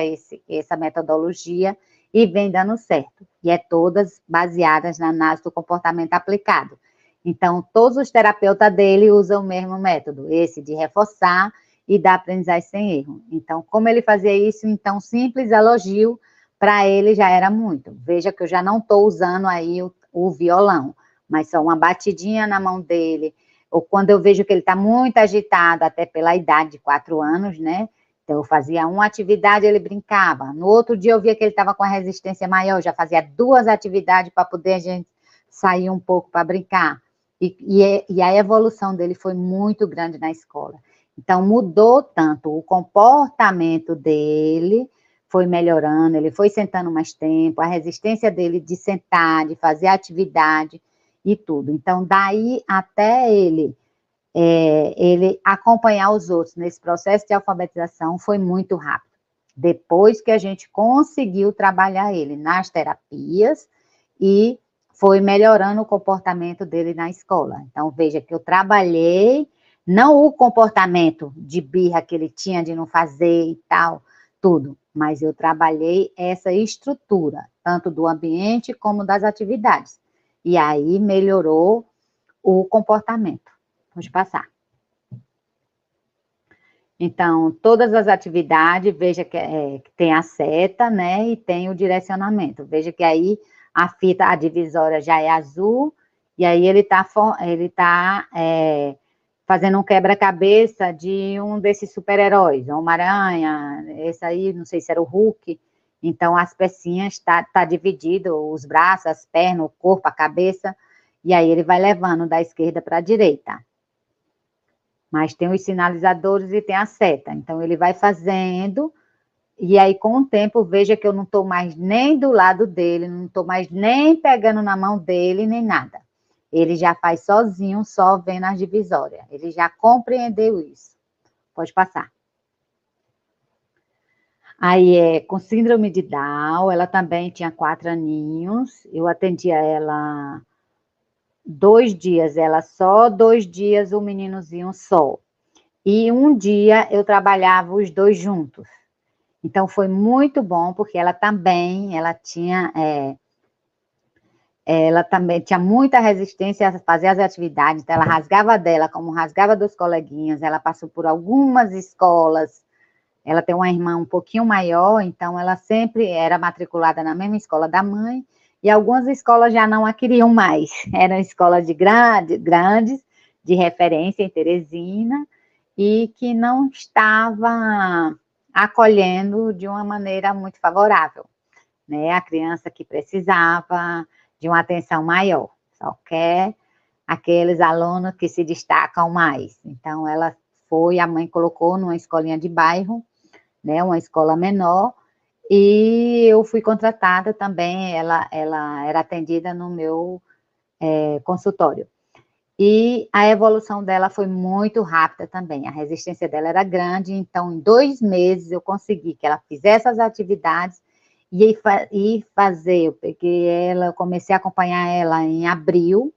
essa metodologia e vem dando certo, e todas baseadas na análise do comportamento aplicado. Então, todos os terapeutas dele usam o mesmo método, esse de reforçar e da aprendizagem sem erro. Então, como ele fazia isso, então, simples elogio, para ele já era muito. Veja que eu já não estou usando aí o violão, mas só uma batidinha na mão dele, ou quando eu vejo que ele está muito agitado, até pela idade de 4 anos, né? Então, eu fazia uma atividade, ele brincava. No outro dia, eu via que ele estava com a resistência maior, eu já fazia 2 atividades para poder a gente sair um pouco para brincar. E a evolução dele foi muito grande na escola. Então, mudou tanto o comportamento dele, foi melhorando, ele foi sentando mais tempo, a resistência dele de sentar, de fazer atividade e tudo. Então, daí até ele acompanhar os outros nesse processo de alfabetização foi muito rápido. Depois que a gente conseguiu trabalhar ele nas terapias e foi melhorando o comportamento dele na escola. Então, veja que eu trabalhei, não o comportamento de birra que ele tinha de não fazer e tal, tudo, mas eu trabalhei essa estrutura, tanto do ambiente como das atividades. E aí melhorou o comportamento. Pode passar. Então, todas as atividades, veja que tem a seta, né, e tem o direcionamento. Veja que aí a fita, a divisória já é azul, e aí ele tá fazendo um quebra-cabeça de um desses super-heróis, Homem-Aranha, esse aí, não sei se era o Hulk. Então, as pecinhas tá dividido, os braços, as pernas, o corpo, a cabeça, e aí ele vai levando da esquerda para a direita. Mas tem os sinalizadores e tem a seta. Então, ele vai fazendo, e aí, com o tempo, veja que eu não estou mais nem do lado dele, não estou mais nem pegando na mão dele, nem nada. Ele já faz sozinho, só vendo as divisórias. Ele já compreendeu isso. Pode passar. Aí, com síndrome de Down, ela também tinha 4 aninhos. Eu atendia ela 2 dias, ela só, 2 dias o meninozinho só. E um dia eu trabalhava os 2 juntos. Então, foi muito bom, porque ela também tinha muita resistência a fazer as atividades, então ela rasgava dela, como rasgava dos coleguinhas, ela passou por algumas escolas, ela tem uma irmã um pouquinho maior, então ela sempre era matriculada na mesma escola da mãe, e algumas escolas já não a queriam mais, eram escolas grandes, de referência em Teresina, e que não estava acolhendo de uma maneira muito favorável, né? A criança que precisava de uma atenção maior, só quer aqueles alunos que se destacam mais. Então, a mãe colocou numa escolinha de bairro, né? Uma escola menor, e eu fui contratada também, ela era atendida no meu consultório. E a evolução dela foi muito rápida também, a resistência dela era grande, então em 2 meses eu consegui que ela fizesse as atividades e fazer, eu peguei ela, eu comecei a acompanhar ela em abril,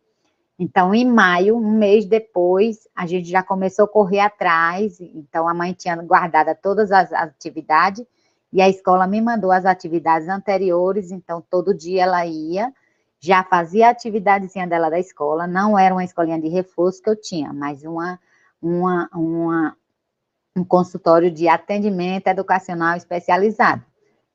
então em maio, um mês depois, a gente já começou a correr atrás, então a mãe tinha guardado todas as atividades e a escola me mandou as atividades anteriores, então todo dia ela ia, já fazia a atividadezinha dela da escola, não era uma escolinha de reforço que eu tinha, mas um consultório de atendimento educacional especializado.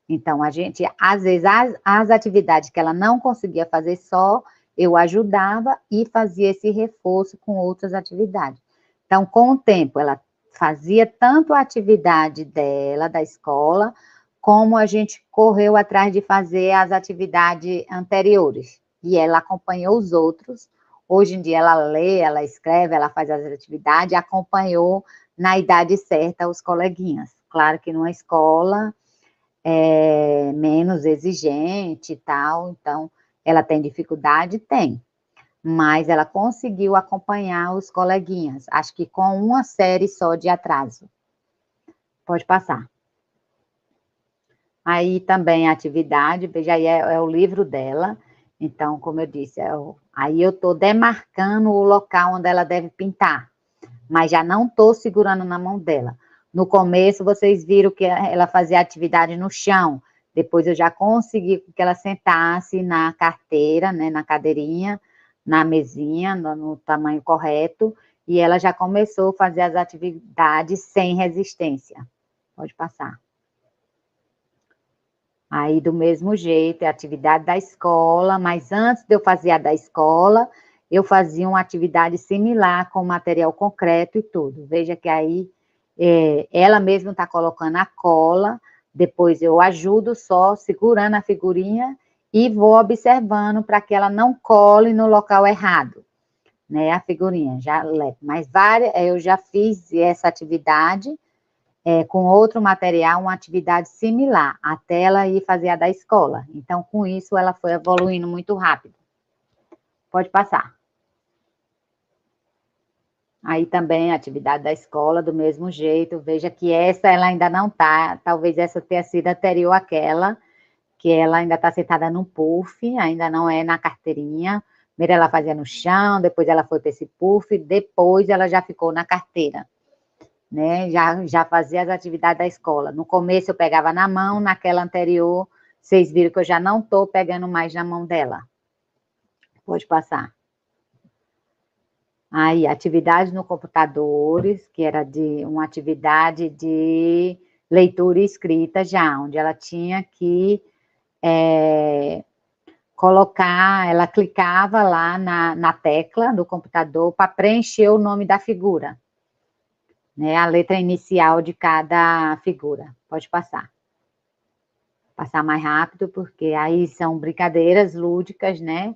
Então, a gente, às vezes, as atividades que ela não conseguia fazer só, eu ajudava e fazia esse reforço com outras atividades. Então, com o tempo, ela fazia tanto a atividade dela, da escola, como a gente correu atrás de fazer as atividades anteriores. E ela acompanhou os outros. Hoje em dia, ela lê, ela escreve, ela faz as atividades, acompanhou na idade certa os coleguinhas. Claro que numa escola menos exigente e tal, então, ela tem dificuldade? Tem. Mas ela conseguiu acompanhar os coleguinhas, acho que com uma série só de atraso. Pode passar. Aí também a atividade, veja aí, é o livro dela, então, como eu disse, aí eu estou demarcando o local onde ela deve pintar, mas já não estou segurando na mão dela. No começo, vocês viram que ela fazia atividade no chão, depois eu já consegui que ela sentasse na carteira, né, na cadeirinha, na mesinha, no tamanho correto, e ela já começou a fazer as atividades sem resistência. Pode passar. Aí, do mesmo jeito, é a atividade da escola, mas antes de eu fazer a da escola, eu fazia uma atividade similar com material concreto e tudo. Veja que aí, ela mesma está colocando a cola, depois eu ajudo só segurando a figurinha e vou observando para que ela não cole no local errado, né, a figurinha, já levo. Mas eu já fiz essa atividade, com outro material, uma atividade similar, até ela ir fazer a da escola. Então, com isso, ela foi evoluindo muito rápido. Pode passar. Aí também a atividade da escola, do mesmo jeito. Veja que essa, ela ainda não está, talvez essa tenha sido anterior àquela, que ela ainda está sentada num puff, ainda não é na carteirinha. Primeiro ela fazia no chão, depois ela foi para esse puff, depois ela já ficou na carteira, né? Já fazia as atividades da escola. No começo eu pegava na mão, naquela anterior, vocês viram que eu já não estou pegando mais na mão dela. Pode passar. Aí, atividade no computadores, que era uma atividade de leitura e escrita já, onde ela tinha que colocar, ela clicava lá na tecla do computador para preencher o nome da figura, né? A letra inicial de cada figura. Pode passar. Passar mais rápido, porque aí são brincadeiras lúdicas, né?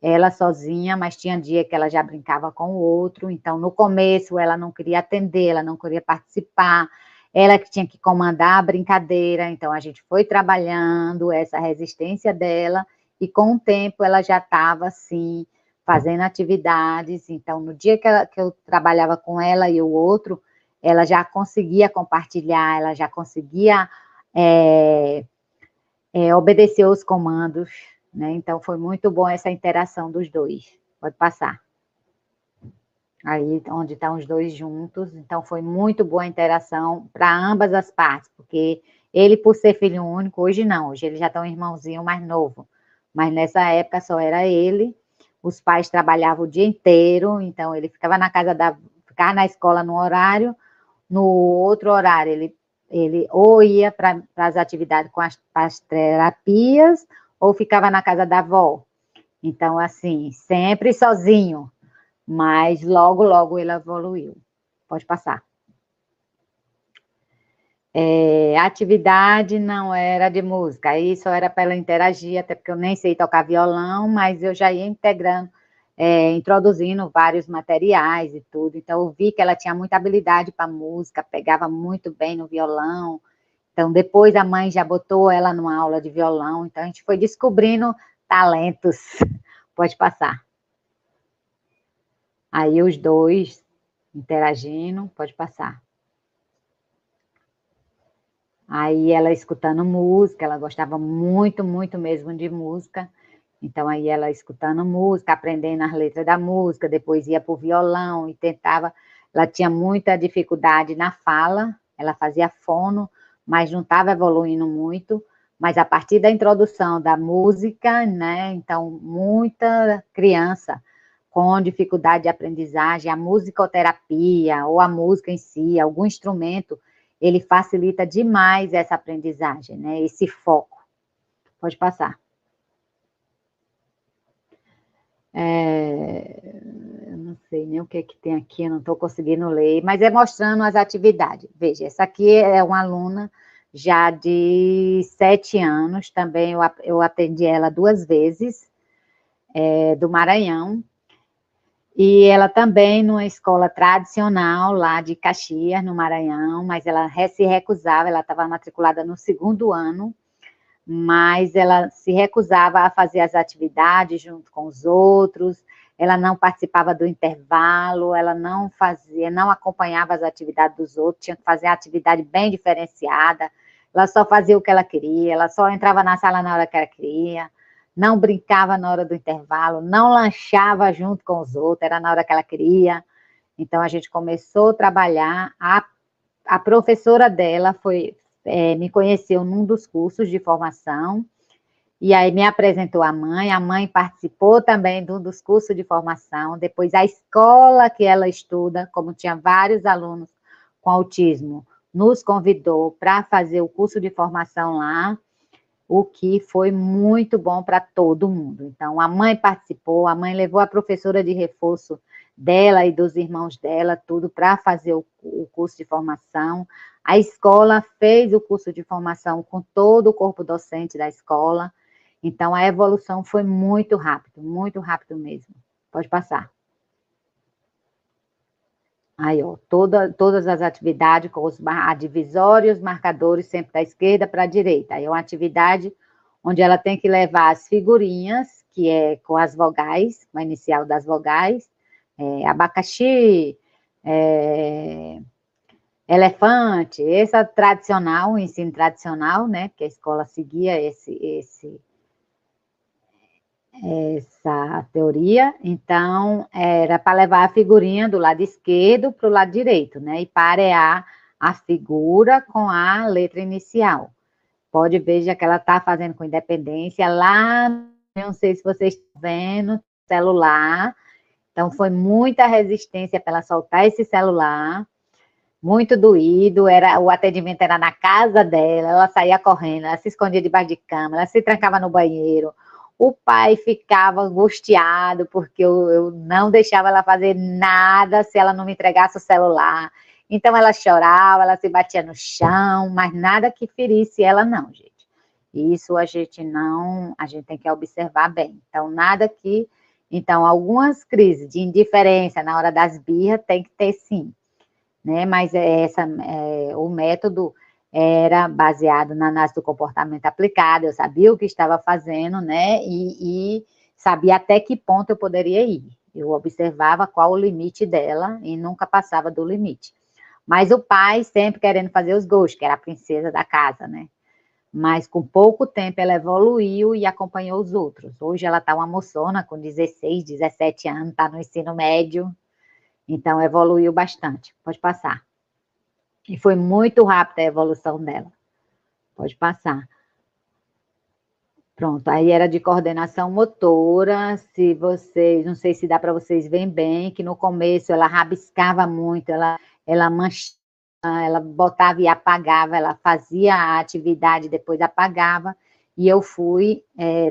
Ela sozinha, mas tinha dia que ela já brincava com o outro, então no começo ela não queria atender, ela não queria participar, ela que tinha que comandar a brincadeira, então a gente foi trabalhando essa resistência dela, e com o tempo ela já estava assim, fazendo atividades, então no dia que eu trabalhava com ela e o outro, ela já conseguia compartilhar, ela já conseguia obedecer os comandos, né? Então, foi muito bom essa interação dos dois. Pode passar. Aí, onde estão os dois juntos. Então, foi muito boa a interação para ambas as partes, porque ele, por ser filho único, hoje não. Hoje ele já tem um irmãozinho mais novo. Mas nessa época só era ele. Os pais trabalhavam o dia inteiro, então ele ficava ficava na escola no horário, no outro horário ele ou ia para as atividades com as terapias, ou ficava na casa da avó. Então, assim, sempre sozinho, mas logo, logo ele evoluiu. Pode passar. A atividade não era de música, aí só era para ela interagir, até porque eu nem sei tocar violão, mas eu já ia integrando, introduzindo vários materiais e tudo, então eu vi que ela tinha muita habilidade para música, pegava muito bem no violão, então depois a mãe já botou ela numa aula de violão, então a gente foi descobrindo talentos. Pode passar. Aí os dois interagindo, pode passar. Aí ela escutando música, ela gostava muito, muito mesmo de música. Então aí ela escutando música, aprendendo as letras da música, depois ia para o violão e tentava. Ela tinha muita dificuldade na fala, ela fazia fono, mas não estava evoluindo muito. Mas a partir da introdução da música, né? Então muita criança com dificuldade de aprendizagem, a musicoterapia ou a música em si, algum instrumento, ele facilita demais essa aprendizagem, né? Esse foco. Pode passar. Eu não sei nem o que tem aqui, eu não estou conseguindo ler, mas é mostrando as atividades. Veja, essa aqui é uma aluna já de 7 anos, também eu atendi ela 2 vezes, do Maranhão, e ela também numa escola tradicional lá de Caxias, no Maranhão, mas ela se recusava, ela estava matriculada no 2º ano, mas ela se recusava a fazer as atividades junto com os outros, ela não participava do intervalo, ela não acompanhava as atividades dos outros, tinha que fazer a atividade bem diferenciada, ela só fazia o que ela queria, ela só entrava na sala na hora que ela queria, não brincava na hora do intervalo, não lanchava junto com os outros, era na hora que ela queria. Então, a gente começou a trabalhar, a professora dela me conheceu num dos cursos de formação, e aí me apresentou a mãe participou também dos cursos de formação, depois a escola que ela estuda, como tinha vários alunos com autismo, nos convidou para fazer o curso de formação lá, o que foi muito bom para todo mundo. Então, a mãe participou, a mãe levou a professora de reforço dela e dos irmãos dela, tudo para fazer o curso de formação. A escola fez o curso de formação com todo o corpo docente da escola. Então, a evolução foi muito rápido mesmo. Pode passar. Aí, ó, todas as atividades com os divisórios, marcadores sempre da esquerda para a direita. Aí é uma atividade onde ela tem que levar as figurinhas, que é com as vogais, a inicial das vogais, abacaxi, elefante, essa tradicional, o ensino tradicional, né, que a escola seguia essa teoria, então era para levar a figurinha do lado esquerdo para o lado direito, né? E parear a figura com a letra inicial. Pode ver já que ela está fazendo com independência lá, não sei se vocês estão vendo, celular. Então foi muita resistência para ela soltar esse celular, muito doído, o atendimento era na casa dela, ela saía correndo, ela se escondia debaixo de cama, ela se trancava no banheiro. O pai ficava angustiado, porque eu não deixava ela fazer nada se ela não me entregasse o celular. Então, ela chorava, ela se batia no chão, mas nada que ferisse ela, não, gente. Isso a gente tem que observar bem. Então, nada que... Então, algumas crises de indiferença na hora das birras tem que ter, sim. Né? Mas o método era baseado na análise do comportamento aplicado, eu sabia o que estava fazendo, né, e sabia até que ponto eu poderia ir. Eu observava qual o limite dela e nunca passava do limite. Mas o pai sempre querendo fazer os gols, que era a princesa da casa, né. Mas com pouco tempo ela evoluiu e acompanhou os outros. Hoje ela está uma moçona com 16, 17 anos, está no ensino médio, então evoluiu bastante. Pode passar. E foi muito rápida a evolução dela. Pode passar. Pronto, aí era de coordenação motora, não sei se dá para vocês verem bem, que no começo ela rabiscava muito, ela manchava, ela botava e apagava, ela fazia a atividade, depois apagava, e eu fui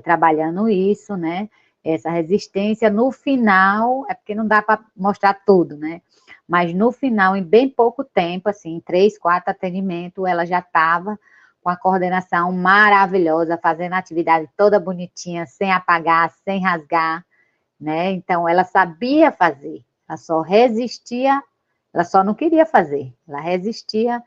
trabalhando isso, né, essa resistência. No final, é porque não dá para mostrar tudo, né, mas no final, em bem pouco tempo, assim, 3, 4 atendimentos, ela já estava com a coordenação maravilhosa, fazendo a atividade toda bonitinha, sem apagar, sem rasgar, né? Então, ela sabia fazer, ela só resistia, ela só não queria fazer, ela resistia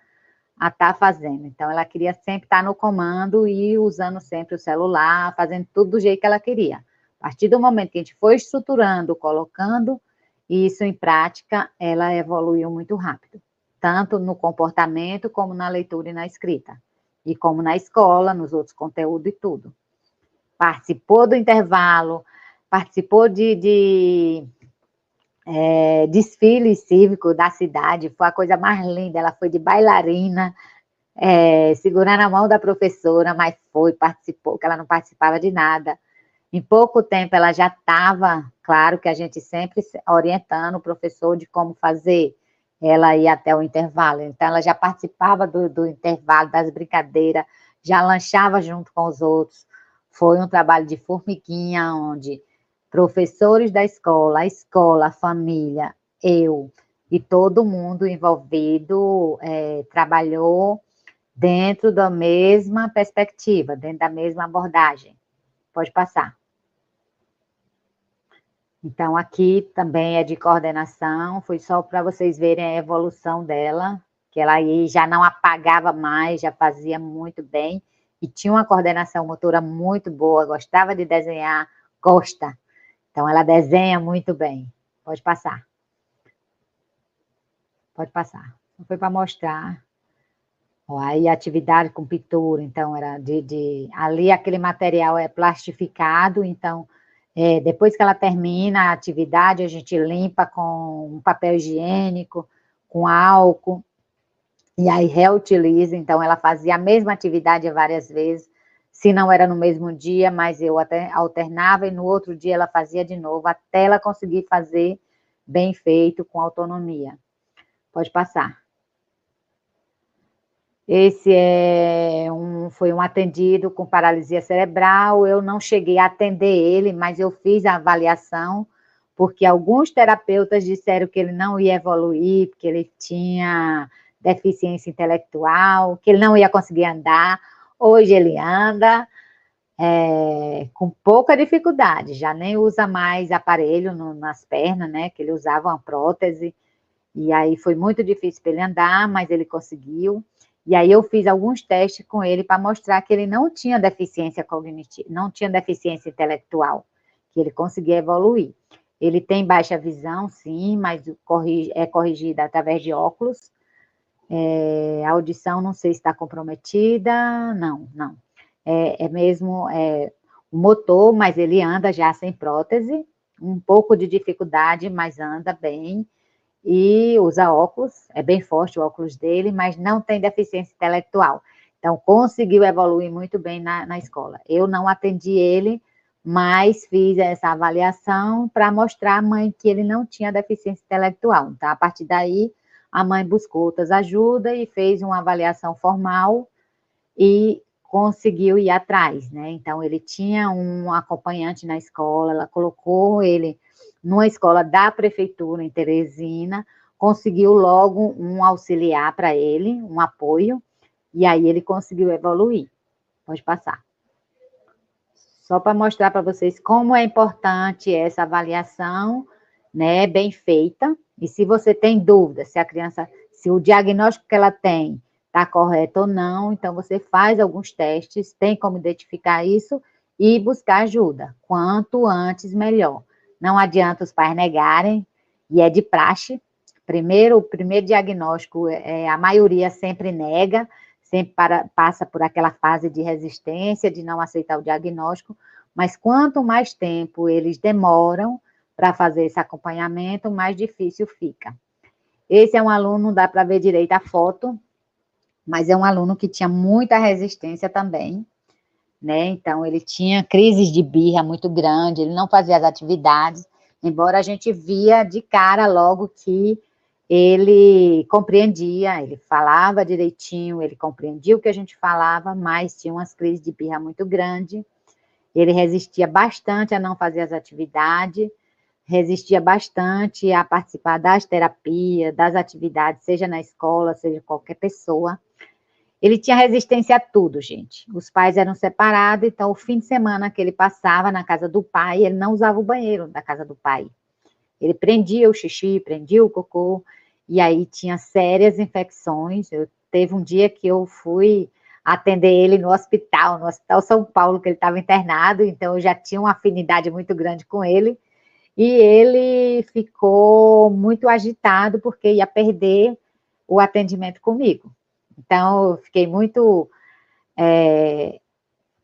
a estar fazendo. Então, ela queria sempre estar no comando e usando sempre o celular, fazendo tudo do jeito que ela queria. A partir do momento que a gente foi estruturando, colocando isso em prática, ela evoluiu muito rápido, tanto no comportamento, como na leitura e na escrita. E como na escola, nos outros conteúdos e tudo. Participou do intervalo, participou de desfile cívico da cidade, foi a coisa mais linda, ela foi de bailarina, segurando a mão da professora, mas participou, que ela não participava de nada. Em pouco tempo ela já estava, claro que a gente sempre orientando o professor de como fazer, ela ia até o intervalo, então ela já participava do intervalo, das brincadeiras, já lanchava junto com os outros. Foi um trabalho de formiguinha, onde professores da escola, a escola, a família, eu e todo mundo envolvido trabalhou dentro da mesma perspectiva, dentro da mesma abordagem. Pode passar. Então, aqui também é de coordenação, foi só para vocês verem a evolução dela, que ela aí já não apagava mais, já fazia muito bem, e tinha uma coordenação motora muito boa, gostava de desenhar, gosta. Então, ela desenha muito bem. Pode passar. Pode passar. Foi para mostrar. Ó, aí, atividade com pintura, então, era ali aquele material é plastificado, então... depois que ela termina a atividade, a gente limpa com um papel higiênico, com álcool, e aí reutiliza. Então, ela fazia a mesma atividade várias vezes, se não era no mesmo dia, mas eu até alternava e no outro dia ela fazia de novo, até ela conseguir fazer bem feito, com autonomia. Pode passar. Esse foi um atendido com paralisia cerebral, eu não cheguei a atender ele, mas eu fiz a avaliação, porque alguns terapeutas disseram que ele não ia evoluir, porque ele tinha deficiência intelectual, que ele não ia conseguir andar. Hoje ele anda com pouca dificuldade, já nem usa mais aparelho nas pernas, né, que ele usava uma prótese, e aí foi muito difícil para ele andar, mas ele conseguiu. E aí eu fiz alguns testes com ele para mostrar que ele não tinha deficiência cognitiva, não tinha deficiência intelectual, que ele conseguia evoluir. Ele tem baixa visão, sim, mas é corrigida através de óculos. A audição não sei se está comprometida, não. É mesmo o motor, mas ele anda já sem prótese, um pouco de dificuldade, mas anda bem. E usa óculos, é bem forte o óculos dele, mas não tem deficiência intelectual. Então, conseguiu evoluir muito bem na escola. Eu não atendi ele, mas fiz essa avaliação para mostrar à mãe que ele não tinha deficiência intelectual. Então, a partir daí, a mãe buscou outras ajudas e fez uma avaliação formal e conseguiu ir atrás, né? Então, ele tinha um acompanhante na escola, ela colocou ele numa escola da prefeitura em Teresina, conseguiu logo um auxiliar para ele, um apoio, e aí ele conseguiu evoluir. Pode passar. Só para mostrar para vocês como é importante essa avaliação, né, bem feita, e se você tem dúvida, se o diagnóstico que ela tem está correto ou não, então você faz alguns testes, tem como identificar isso e buscar ajuda, quanto antes melhor. Não adianta os pais negarem, e é de praxe. O primeiro diagnóstico, a maioria sempre nega, sempre passa por aquela fase de resistência, de não aceitar o diagnóstico, mas quanto mais tempo eles demoram para fazer esse acompanhamento, mais difícil fica. Esse é um aluno, não dá para ver direito a foto, mas é um aluno que tinha muita resistência também, né? Então, ele tinha crises de birra muito grande, ele não fazia as atividades, embora a gente via de cara logo que ele compreendia, ele falava direitinho, ele compreendia o que a gente falava, mas tinha umas crises de birra muito grandes, ele resistia bastante a não fazer as atividades, resistia bastante a participar das terapias, das atividades, seja na escola, seja qualquer pessoa. Ele tinha resistência a tudo, gente. Os pais eram separados, então o fim de semana que ele passava na casa do pai, ele não usava o banheiro da casa do pai. Ele prendia o xixi, prendia o cocô, e aí tinha sérias infecções. Teve um dia que eu fui atender ele no Hospital São Paulo, que ele estava internado, então eu já tinha uma afinidade muito grande com ele, e ele ficou muito agitado porque ia perder o atendimento comigo. Então, eu fiquei muito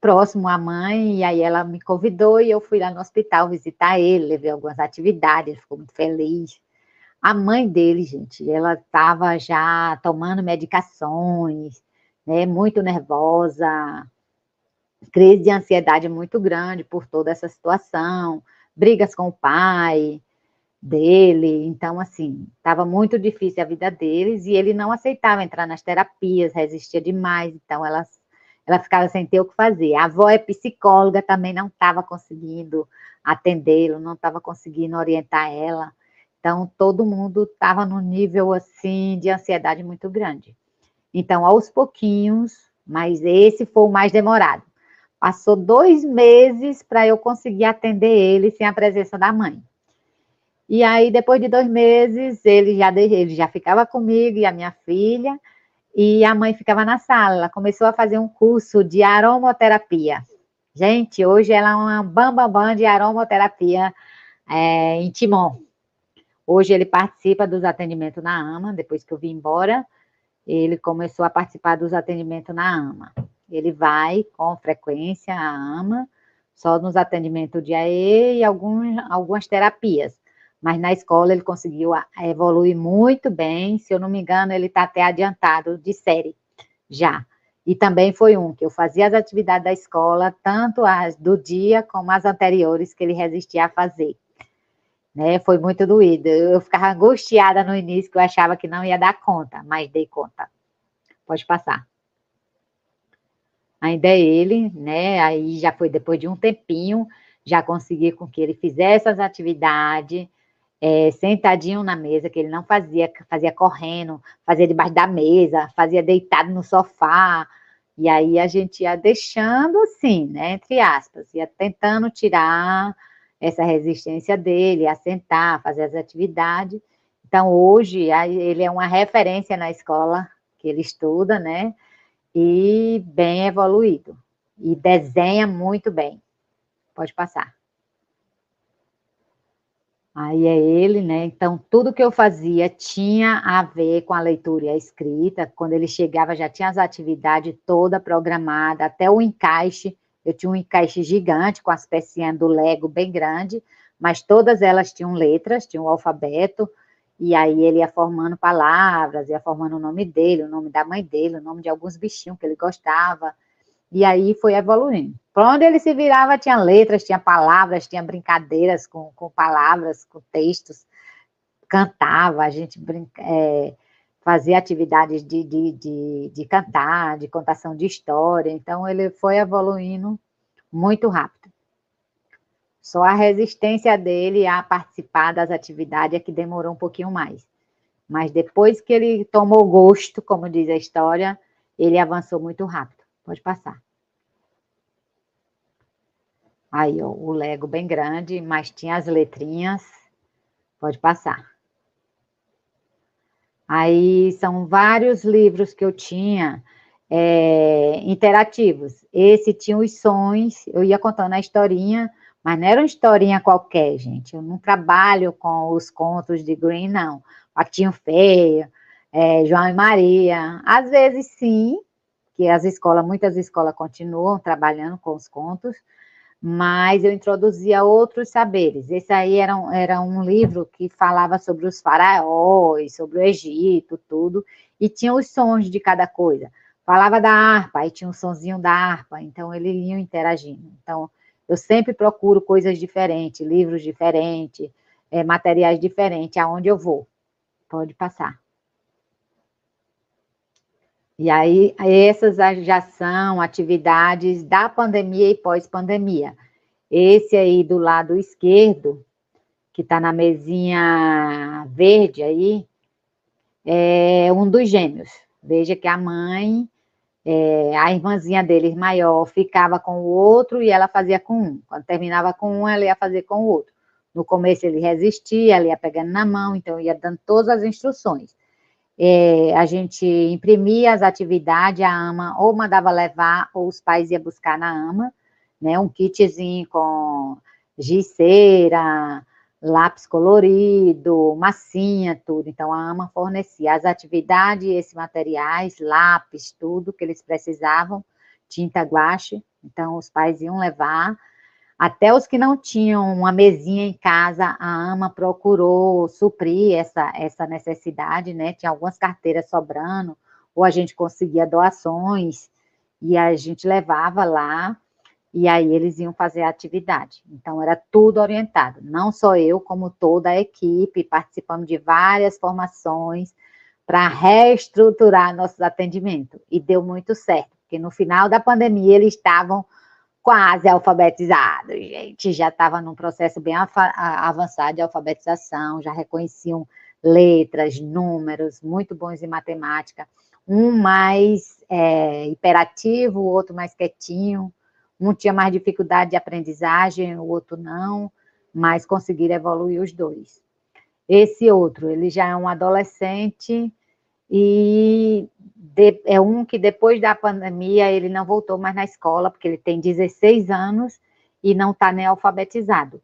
próximo à mãe, e aí ela me convidou e eu fui lá no hospital visitar ele, levei algumas atividades, ele ficou muito feliz. A mãe dele, gente, ela estava já tomando medicações, né, muito nervosa, crise de ansiedade muito grande por toda essa situação, brigas com o pai dele, então, assim, estava muito difícil a vida deles, e ele não aceitava entrar nas terapias, resistia demais, então ela ficava sem ter o que fazer. A avó é psicóloga, também não estava conseguindo atendê-lo, não estava conseguindo orientar ela, então todo mundo estava num nível, assim, de ansiedade muito grande. Então, aos pouquinhos, mas esse foi o mais demorado. Passou 2 meses para eu conseguir atender ele sem a presença da mãe. E aí, depois de 2 meses, ele já ficava comigo e a minha filha, e a mãe ficava na sala. Ela começou a fazer um curso de aromoterapia. Gente, hoje ela é uma bambambam de aromoterapia em Timon. Hoje ele participa dos atendimentos na AMA, depois que eu vim embora, ele começou a participar dos atendimentos na AMA. Ele vai com frequência à AMA, só nos atendimentos de AE e algumas terapias. Mas na escola ele conseguiu evoluir muito bem, se eu não me engano, ele está até adiantado de série, já. E também foi um que eu fazia as atividades da escola, tanto as do dia como as anteriores que ele resistia a fazer. Né? Foi muito doído. Eu ficava angustiada no início, que eu achava que não ia dar conta, mas dei conta. Pode passar. Ainda é ele, né? Aí já foi depois de um tempinho, já consegui com que ele fizesse as atividades, sentadinho na mesa, que ele não fazia, fazia correndo, fazia debaixo da mesa, fazia deitado no sofá, e aí a gente ia deixando assim, né, entre aspas, ia tentando tirar essa resistência dele, a sentar, fazer as atividades. Então, hoje, ele é uma referência na escola que ele estuda, né, e bem evoluído, e desenha muito bem. Pode passar. Aí é ele, né? Então, tudo que eu fazia tinha a ver com a leitura e a escrita. Quando ele chegava, já tinha as atividades toda programada, até o encaixe. Eu tinha um encaixe gigante com as pecinhas do Lego bem grande, mas todas elas tinham letras, tinham o alfabeto, e aí ele ia formando palavras, ia formando o nome dele, o nome da mãe dele, o nome de alguns bichinhos que ele gostava. E aí foi evoluindo. Para onde ele se virava, tinha letras, tinha palavras, tinha brincadeiras com palavras, com textos, cantava, a gente fazia atividades de cantar, de contação de história. Então, ele foi evoluindo muito rápido. Só a resistência dele a participar das atividades é que demorou um pouquinho mais. Mas depois que ele tomou gosto, como diz a história, ele avançou muito rápido. Pode passar. Aí, ó, o Lego bem grande, mas tinha as letrinhas. Pode passar. Aí, são vários livros que eu tinha interativos. Esse tinha os sons, eu ia contando a historinha, mas não era uma historinha qualquer, gente. Eu não trabalho com os contos de Green, não. Patinho Feio, João e Maria. Às vezes, sim, que muitas escolas continuam trabalhando com os contos, mas eu introduzia outros saberes. Esse aí era um livro que falava sobre os faraós, sobre o Egito, tudo, e tinha os sons de cada coisa. Falava da harpa, aí tinha um sonzinho da harpa, então eles iam interagindo. Então, eu sempre procuro coisas diferentes, livros diferentes, materiais diferentes, aonde eu vou. Pode passar. E aí, essas já são atividades da pandemia e pós-pandemia. Esse aí do lado esquerdo, que está na mesinha verde aí, é um dos gêmeos. Veja que a mãe, a irmãzinha deles maior, ficava com o outro e ela fazia com um. Quando terminava com um, ela ia fazer com o outro. No começo ele resistia, ela ia pegando na mão, então ia dando todas as instruções. A gente imprimia as atividades, a AMA ou mandava levar, ou os pais iam buscar na AMA, né, um kitzinho com giz cera, lápis colorido, massinha, tudo. Então, a AMA fornecia as atividades, esses materiais, lápis, tudo que eles precisavam, tinta guache, então os pais iam levar. Até os que não tinham uma mesinha em casa, a AMA procurou suprir essa necessidade, né? Tinha algumas carteiras sobrando, ou a gente conseguia doações, e a gente levava lá, e aí eles iam fazer a atividade. Então, era tudo orientado. Não só eu, como toda a equipe, participamos de várias formações para reestruturar nossos atendimentos. E deu muito certo, porque no final da pandemia eles estavam quase alfabetizados, gente, já estava num processo bem avançado de alfabetização, já reconheciam letras, números, muito bons em matemática, um mais hiperativo, o outro mais quietinho, um tinha mais dificuldade de aprendizagem, o outro não, mas conseguiram evoluir os dois. Esse outro, ele já é um adolescente e é um que depois da pandemia ele não voltou mais na escola, porque ele tem 16 anos e não está nem alfabetizado.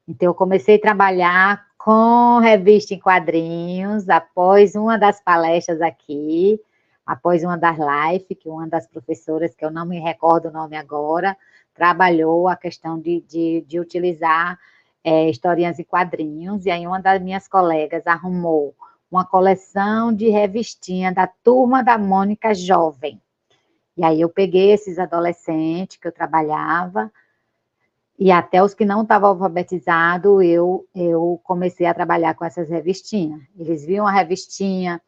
Então, eu comecei a trabalhar com revista em quadrinhos, após uma das palestras aqui, após uma das lives, que uma das professoras, que eu não me recordo o nome agora, trabalhou a questão de utilizar historinhas em quadrinhos, e aí uma das minhas colegas arrumou uma coleção de revistinha da Turma da Mônica Jovem. E aí eu peguei esses adolescentes que eu trabalhava, e até os que não estavam alfabetizados, eu comecei a trabalhar com essas revistinhas. Eles viam a revistinha,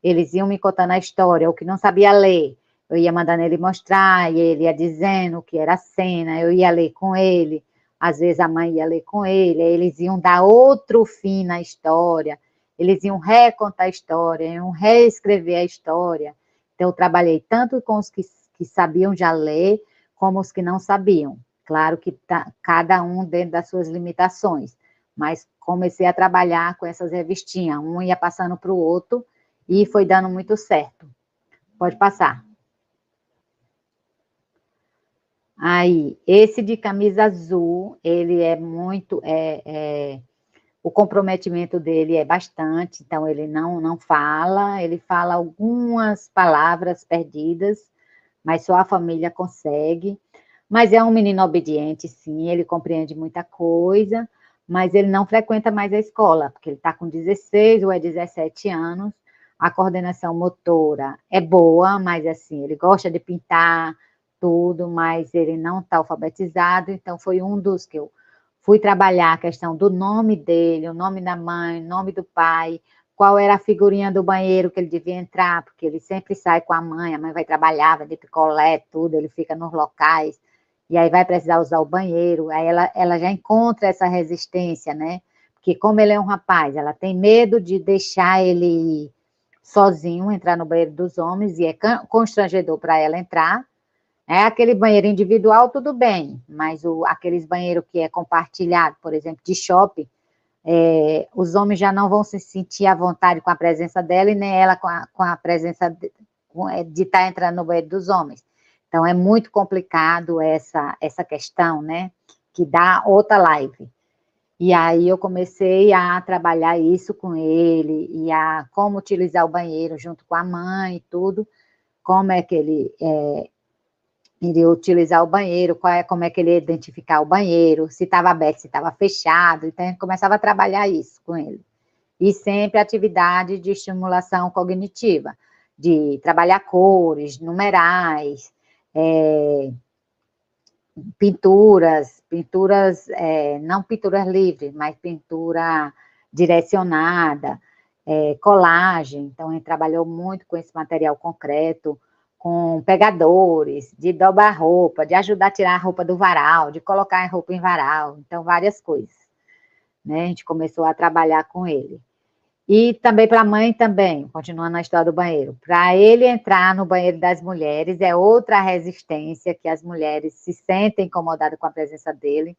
eles iam me contando a história, o que não sabia ler, eu ia mandando ele mostrar, e ele ia dizendo o que era a cena, eu ia ler com ele, às vezes a mãe ia ler com ele, aí eles iam dar outro fim na história, eles iam recontar a história, iam reescrever a história. Então, eu trabalhei tanto com os que sabiam já ler, como os que não sabiam. Claro que cada um dentro das suas limitações, mas comecei a trabalhar com essas revistinhas, um ia passando para o outro, e foi dando muito certo. Pode passar. Aí, esse de camisa azul, ele é muito, o comprometimento dele é bastante, então ele não fala, ele fala algumas palavras perdidas, mas só a família consegue. Mas é um menino obediente, sim, ele compreende muita coisa, mas ele não frequenta mais a escola, porque ele está com 16 ou 17 anos, a coordenação motora é boa, mas assim, ele gosta de pintar tudo, mas ele não está alfabetizado, então foi um dos que eu fui trabalhar a questão do nome dele, o nome da mãe, o nome do pai, qual era a figurinha do banheiro que ele devia entrar, porque ele sempre sai com a mãe vai trabalhar, vai de picolé, tudo, ele fica nos locais, e aí vai precisar usar o banheiro, aí ela já encontra essa resistência, né? Porque como ele é um rapaz, ela tem medo de deixar ele sozinho entrar no banheiro dos homens, e é constrangedor para ela entrar. É aquele banheiro individual, tudo bem, mas aqueles banheiros que é compartilhado, por exemplo, de shopping, os homens já não vão se sentir à vontade com a presença dela, e nem ela com a presença de estar entrando no banheiro dos homens. Então, é muito complicado essa questão, né? Que dá outra live. E aí eu comecei a trabalhar isso com ele, e a como utilizar o banheiro junto com a mãe e tudo, como é que ele iria utilizar o banheiro, como é que ele ia identificar o banheiro, se estava aberto, se estava fechado. Então, a gente começava a trabalhar isso com ele. E sempre atividade de estimulação cognitiva, de trabalhar cores, numerais, pinturas, não pinturas livres, mas pintura direcionada, colagem. Então, a gente trabalhou muito com esse material concreto, com pegadores, de dobrar roupa, de ajudar a tirar a roupa do varal, de colocar a roupa em varal, então várias coisas, né? A gente começou a trabalhar com ele. E também para a mãe também, continuando na história do banheiro, para ele entrar no banheiro das mulheres é outra resistência, que as mulheres se sentem incomodadas com a presença dele,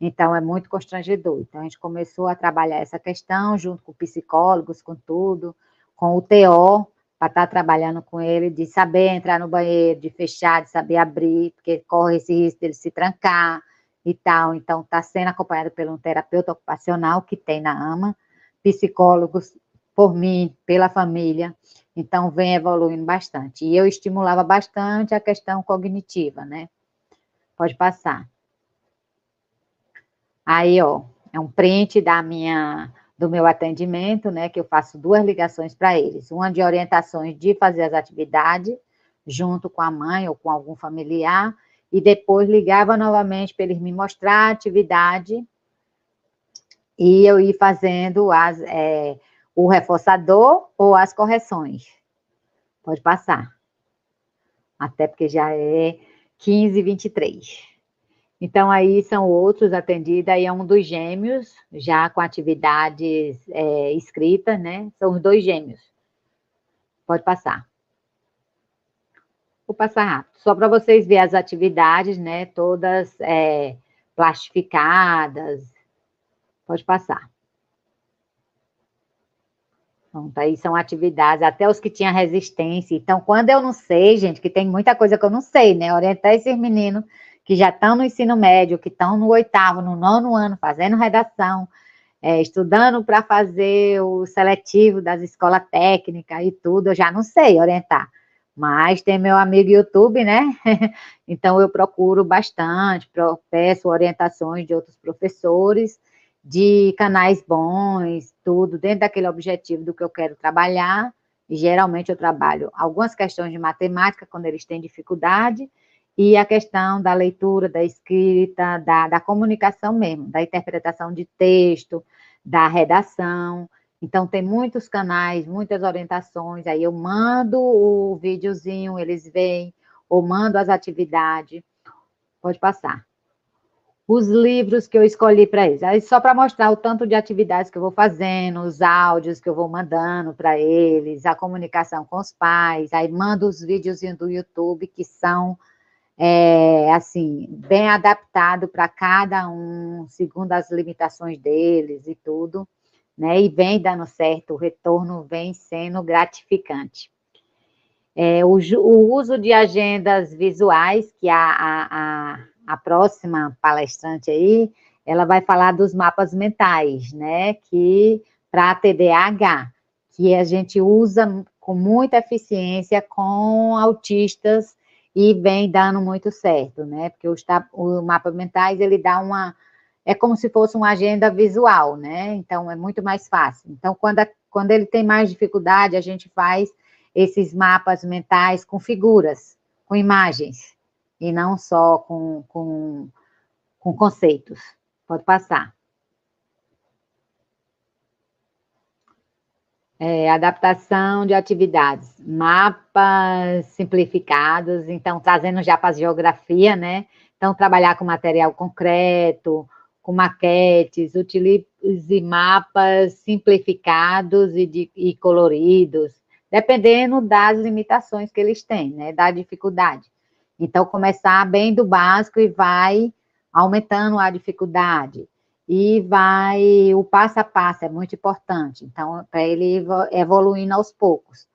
então é muito constrangedor. Então a gente começou a trabalhar essa questão junto com psicólogos, com tudo, com o TO, para estar trabalhando com ele, de saber entrar no banheiro, de fechar, de saber abrir, porque corre esse risco dele se trancar e tal. Então está sendo acompanhado por um terapeuta ocupacional que tem na AMA, psicólogos, por mim, pela família, então vem evoluindo bastante. E eu estimulava bastante a questão cognitiva, né? Pode passar. Aí, ó, é um print do meu atendimento, né? Que eu faço 2 ligações para eles. Uma de orientações de fazer as atividades, junto com a mãe ou com algum familiar, e depois ligava novamente para eles me mostrar a atividade, e eu ir fazendo o reforçador ou as correções. Pode passar. Até porque já é 15h23. Então, aí são outros atendidos, aí é um dos gêmeos, já com atividades escritas, né? São os 2 gêmeos. Pode passar. Vou passar rápido, só para vocês verem as atividades, né? Todas plastificadas. Pode passar. Pronto, aí são atividades, até os que tinham resistência. Então, quando eu não sei, gente, que tem muita coisa que eu não sei, né? Orientar esses meninos que já estão no ensino médio, que estão no 8º, no 9º ano, fazendo redação, estudando para fazer o seletivo das escolas técnicas e tudo, eu já não sei orientar. Mas tem meu amigo YouTube, né? Então, eu procuro bastante, peço orientações de outros professores, de canais bons, tudo, dentro daquele objetivo do que eu quero trabalhar, e geralmente eu trabalho algumas questões de matemática, quando eles têm dificuldade, e a questão da leitura, da escrita, da comunicação mesmo, da interpretação de texto, da redação. Então, tem muitos canais, muitas orientações, aí eu mando o videozinho, eles veem, ou mando as atividades. Pode passar. Os livros que eu escolhi para eles. Aí só para mostrar o tanto de atividades que eu vou fazendo, os áudios que eu vou mandando para eles, a comunicação com os pais, aí mando os videozinhos do YouTube que são, assim, bem adaptados para cada um, segundo as limitações deles e tudo, né? E vem dando certo, o retorno vem sendo gratificante. O uso de agendas visuais, que a próxima palestrante aí, ela vai falar dos mapas mentais, né, que para TDAH, que a gente usa com muita eficiência com autistas e vem dando muito certo, né, porque o mapa mentais, ele dá é como se fosse uma agenda visual, né, então é muito mais fácil. Então, quando ele tem mais dificuldade, a gente faz esses mapas mentais com figuras, com imagens, e não só com conceitos. Pode passar. Adaptação de atividades, mapas simplificados, então, trazendo já para a geografia, né? Então, trabalhar com material concreto, com maquetes, utilize mapas simplificados e coloridos, dependendo das limitações que eles têm, né? Da dificuldade. Então, começar bem do básico e vai aumentando a dificuldade. E o passo a passo é muito importante. Então, para ele evoluindo aos poucos,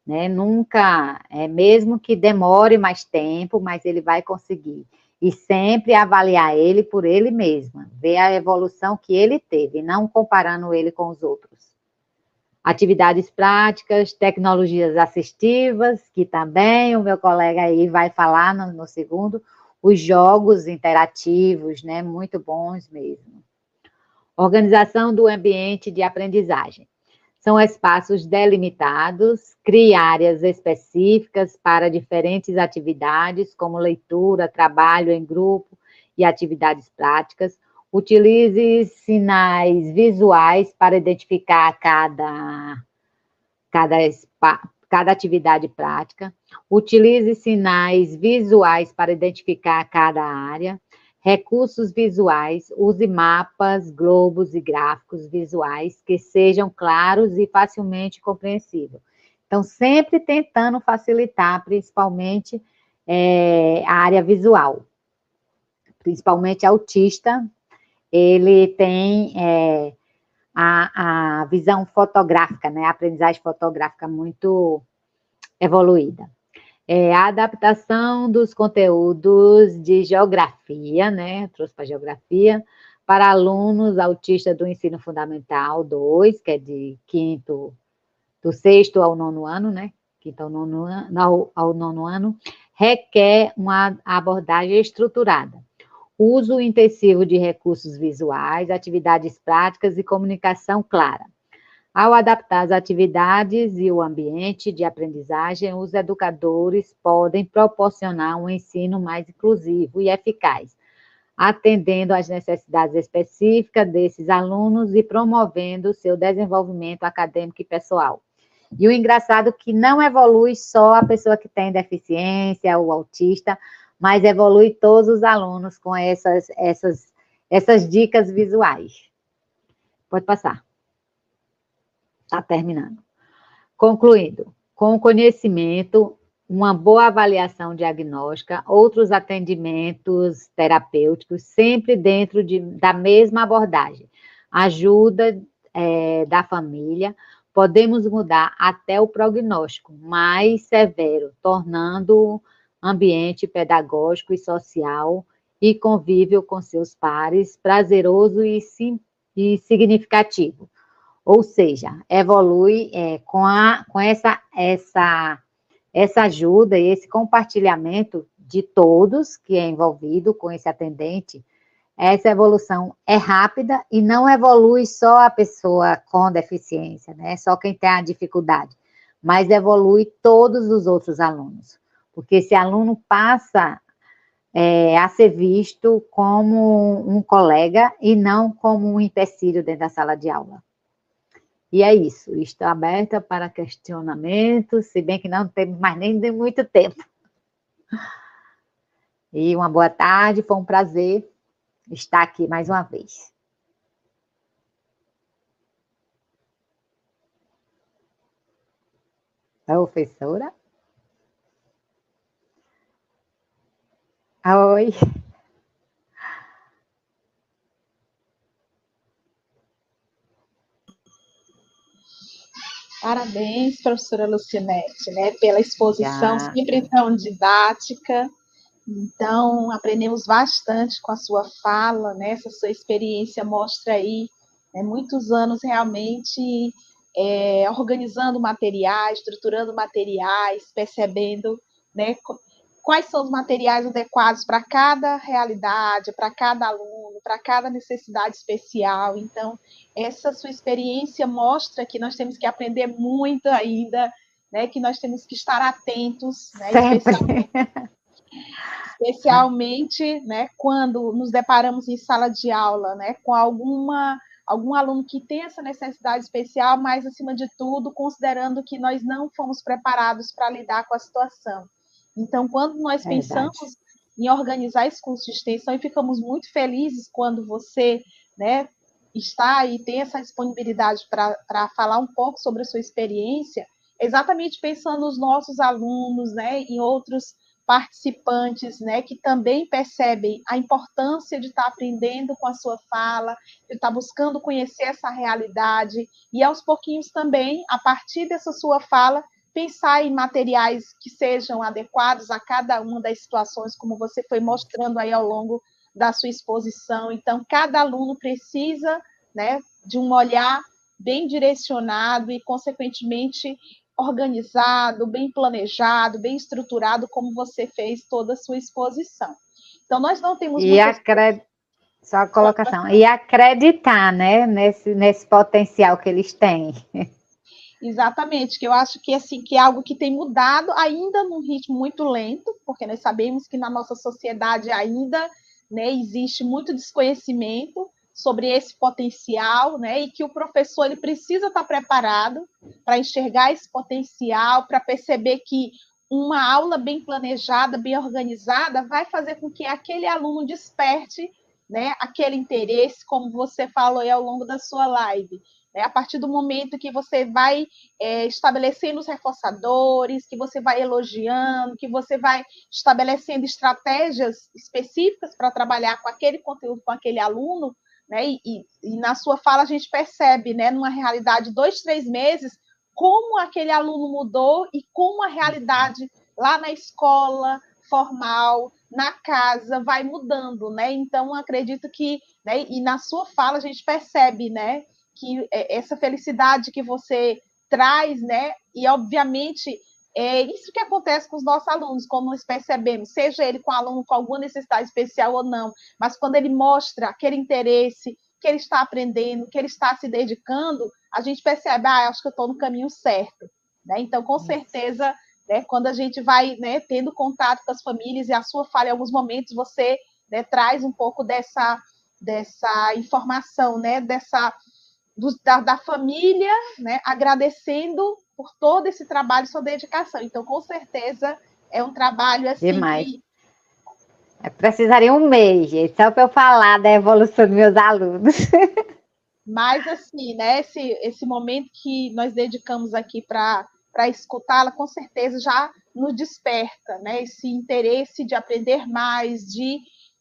né? Nunca, mesmo que demore mais tempo, mas ele vai conseguir. E sempre avaliar ele por ele mesmo, ver a evolução que ele teve, não comparando ele com os outros. Atividades práticas, tecnologias assistivas, que também o meu colega aí vai falar no segundo, os jogos interativos, né? Muito bons mesmo. Organização do ambiente de aprendizagem. São espaços delimitados, crie áreas específicas para diferentes atividades, como leitura, trabalho em grupo e atividades práticas. Utilize sinais visuais para identificar cada atividade prática. Utilize sinais visuais para identificar cada área. Recursos visuais, use mapas, globos e gráficos visuais que sejam claros e facilmente compreensíveis. Então, sempre tentando facilitar, principalmente, a área visual. Principalmente autista, ele tem a visão fotográfica, né? A aprendizagem fotográfica muito evoluída. A adaptação dos conteúdos de geografia, né? Trouxe para geografia, para alunos autistas do ensino fundamental 2, que é do 6º ao 9º ano, né? Quinto ao 9º ano, requer uma abordagem estruturada. Uso intensivo de recursos visuais, atividades práticas e comunicação clara. Ao adaptar as atividades e o ambiente de aprendizagem, os educadores podem proporcionar um ensino mais inclusivo e eficaz, atendendo às necessidades específicas desses alunos e promovendo seu desenvolvimento acadêmico e pessoal. E o engraçado é que não evolui só a pessoa que tem deficiência, o autista, mas evolui todos os alunos com essas dicas visuais. Pode passar. Está terminando. Concluindo, com o conhecimento, uma boa avaliação diagnóstica, outros atendimentos terapêuticos, sempre dentro da mesma abordagem. Ajuda da família, podemos mudar até o prognóstico mais severo, tornando o ambiente pedagógico e social e convívio com seus pares prazeroso e significativo. Ou seja, evolui com essa ajuda e esse compartilhamento de todos que é envolvido com esse atendente. Essa evolução é rápida e não evolui só a pessoa com deficiência, né? Só quem tem a dificuldade. mas evolui todos os outros alunos, porque esse aluno passa a ser visto como um colega e não como um empecilho dentro da sala de aula. E é isso, estou aberta para questionamentos, se bem que não temos mais nem de muito tempo. E uma boa tarde, foi um prazer estar aqui mais uma vez. Professora? Oi. Parabéns, professora Lucinete, né, pela exposição sempre tão didática. Então, aprendemos bastante com a sua fala, né? Essa sua experiência mostra aí, né, muitos anos realmente organizando materiais, estruturando materiais, percebendo, né, quais são os materiais adequados para cada realidade, para cada aluno, para cada necessidade especial. Então, essa sua experiência mostra que nós temos que aprender muito ainda, né, que nós temos que estar atentos, né, especialmente, né, quando nos deparamos em sala de aula, né, com algum aluno que tem essa necessidade especial, mas, acima de tudo, considerando que nós não fomos preparados para lidar com a situação. Então, quando nós pensamos em organizar esse curso de extensão, e ficamos muito felizes quando você, né, está e tem essa disponibilidade para falar um pouco sobre a sua experiência, exatamente pensando nos nossos alunos, né, em outros participantes, né, que também percebem a importância de estar aprendendo com a sua fala, de estar buscando conhecer essa realidade, e aos pouquinhos também, a partir dessa sua fala, pensar em materiais que sejam adequados a cada uma das situações, como você foi mostrando aí ao longo da sua exposição. Então, cada aluno precisa, né, de um olhar bem direcionado e, consequentemente, organizado, bem planejado, bem estruturado, como você fez toda a sua exposição. Então, nós não temos Só a colocação. E acreditar, né, nesse potencial que eles têm. Exatamente, que eu acho que, assim, que é algo que tem mudado ainda num ritmo muito lento, porque nós sabemos que na nossa sociedade ainda, né, existe muito desconhecimento sobre esse potencial, né, e que o professor ele precisa estar preparado para enxergar esse potencial, para perceber que uma aula bem planejada, bem organizada, vai fazer com que aquele aluno desperte, né, aquele interesse, como você falou aí ao longo da sua live. A partir do momento que você vai estabelecendo os reforçadores, que você vai elogiando, que você vai estabelecendo estratégias específicas para trabalhar com aquele conteúdo, com aquele aluno, né? E na sua fala a gente percebe, né, numa realidade, 2, 3 meses, como aquele aluno mudou e como a realidade lá na escola formal, na casa, vai mudando, né? Então, acredito que, né, e na sua fala a gente percebe, né, que essa felicidade que você traz, né? E, obviamente, é isso que acontece com os nossos alunos, como nós percebemos, seja ele com aluno com alguma necessidade especial ou não, mas quando ele mostra aquele interesse, que ele está aprendendo, que ele está se dedicando, a gente percebe, acho que eu estou no caminho certo. Né? Então, com certeza, né, quando a gente vai, né, tendo contato com as famílias, e a sua fala, em alguns momentos, você, né, traz um pouco dessa informação, né, da família, né, agradecendo por todo esse trabalho e sua dedicação. Então, com certeza, é um trabalho assim demais. Precisaria um mês, gente, só para eu falar da evolução dos meus alunos. Mas, assim, né, esse momento que nós dedicamos aqui para escutá-la, com certeza já nos desperta, né, esse interesse de aprender mais,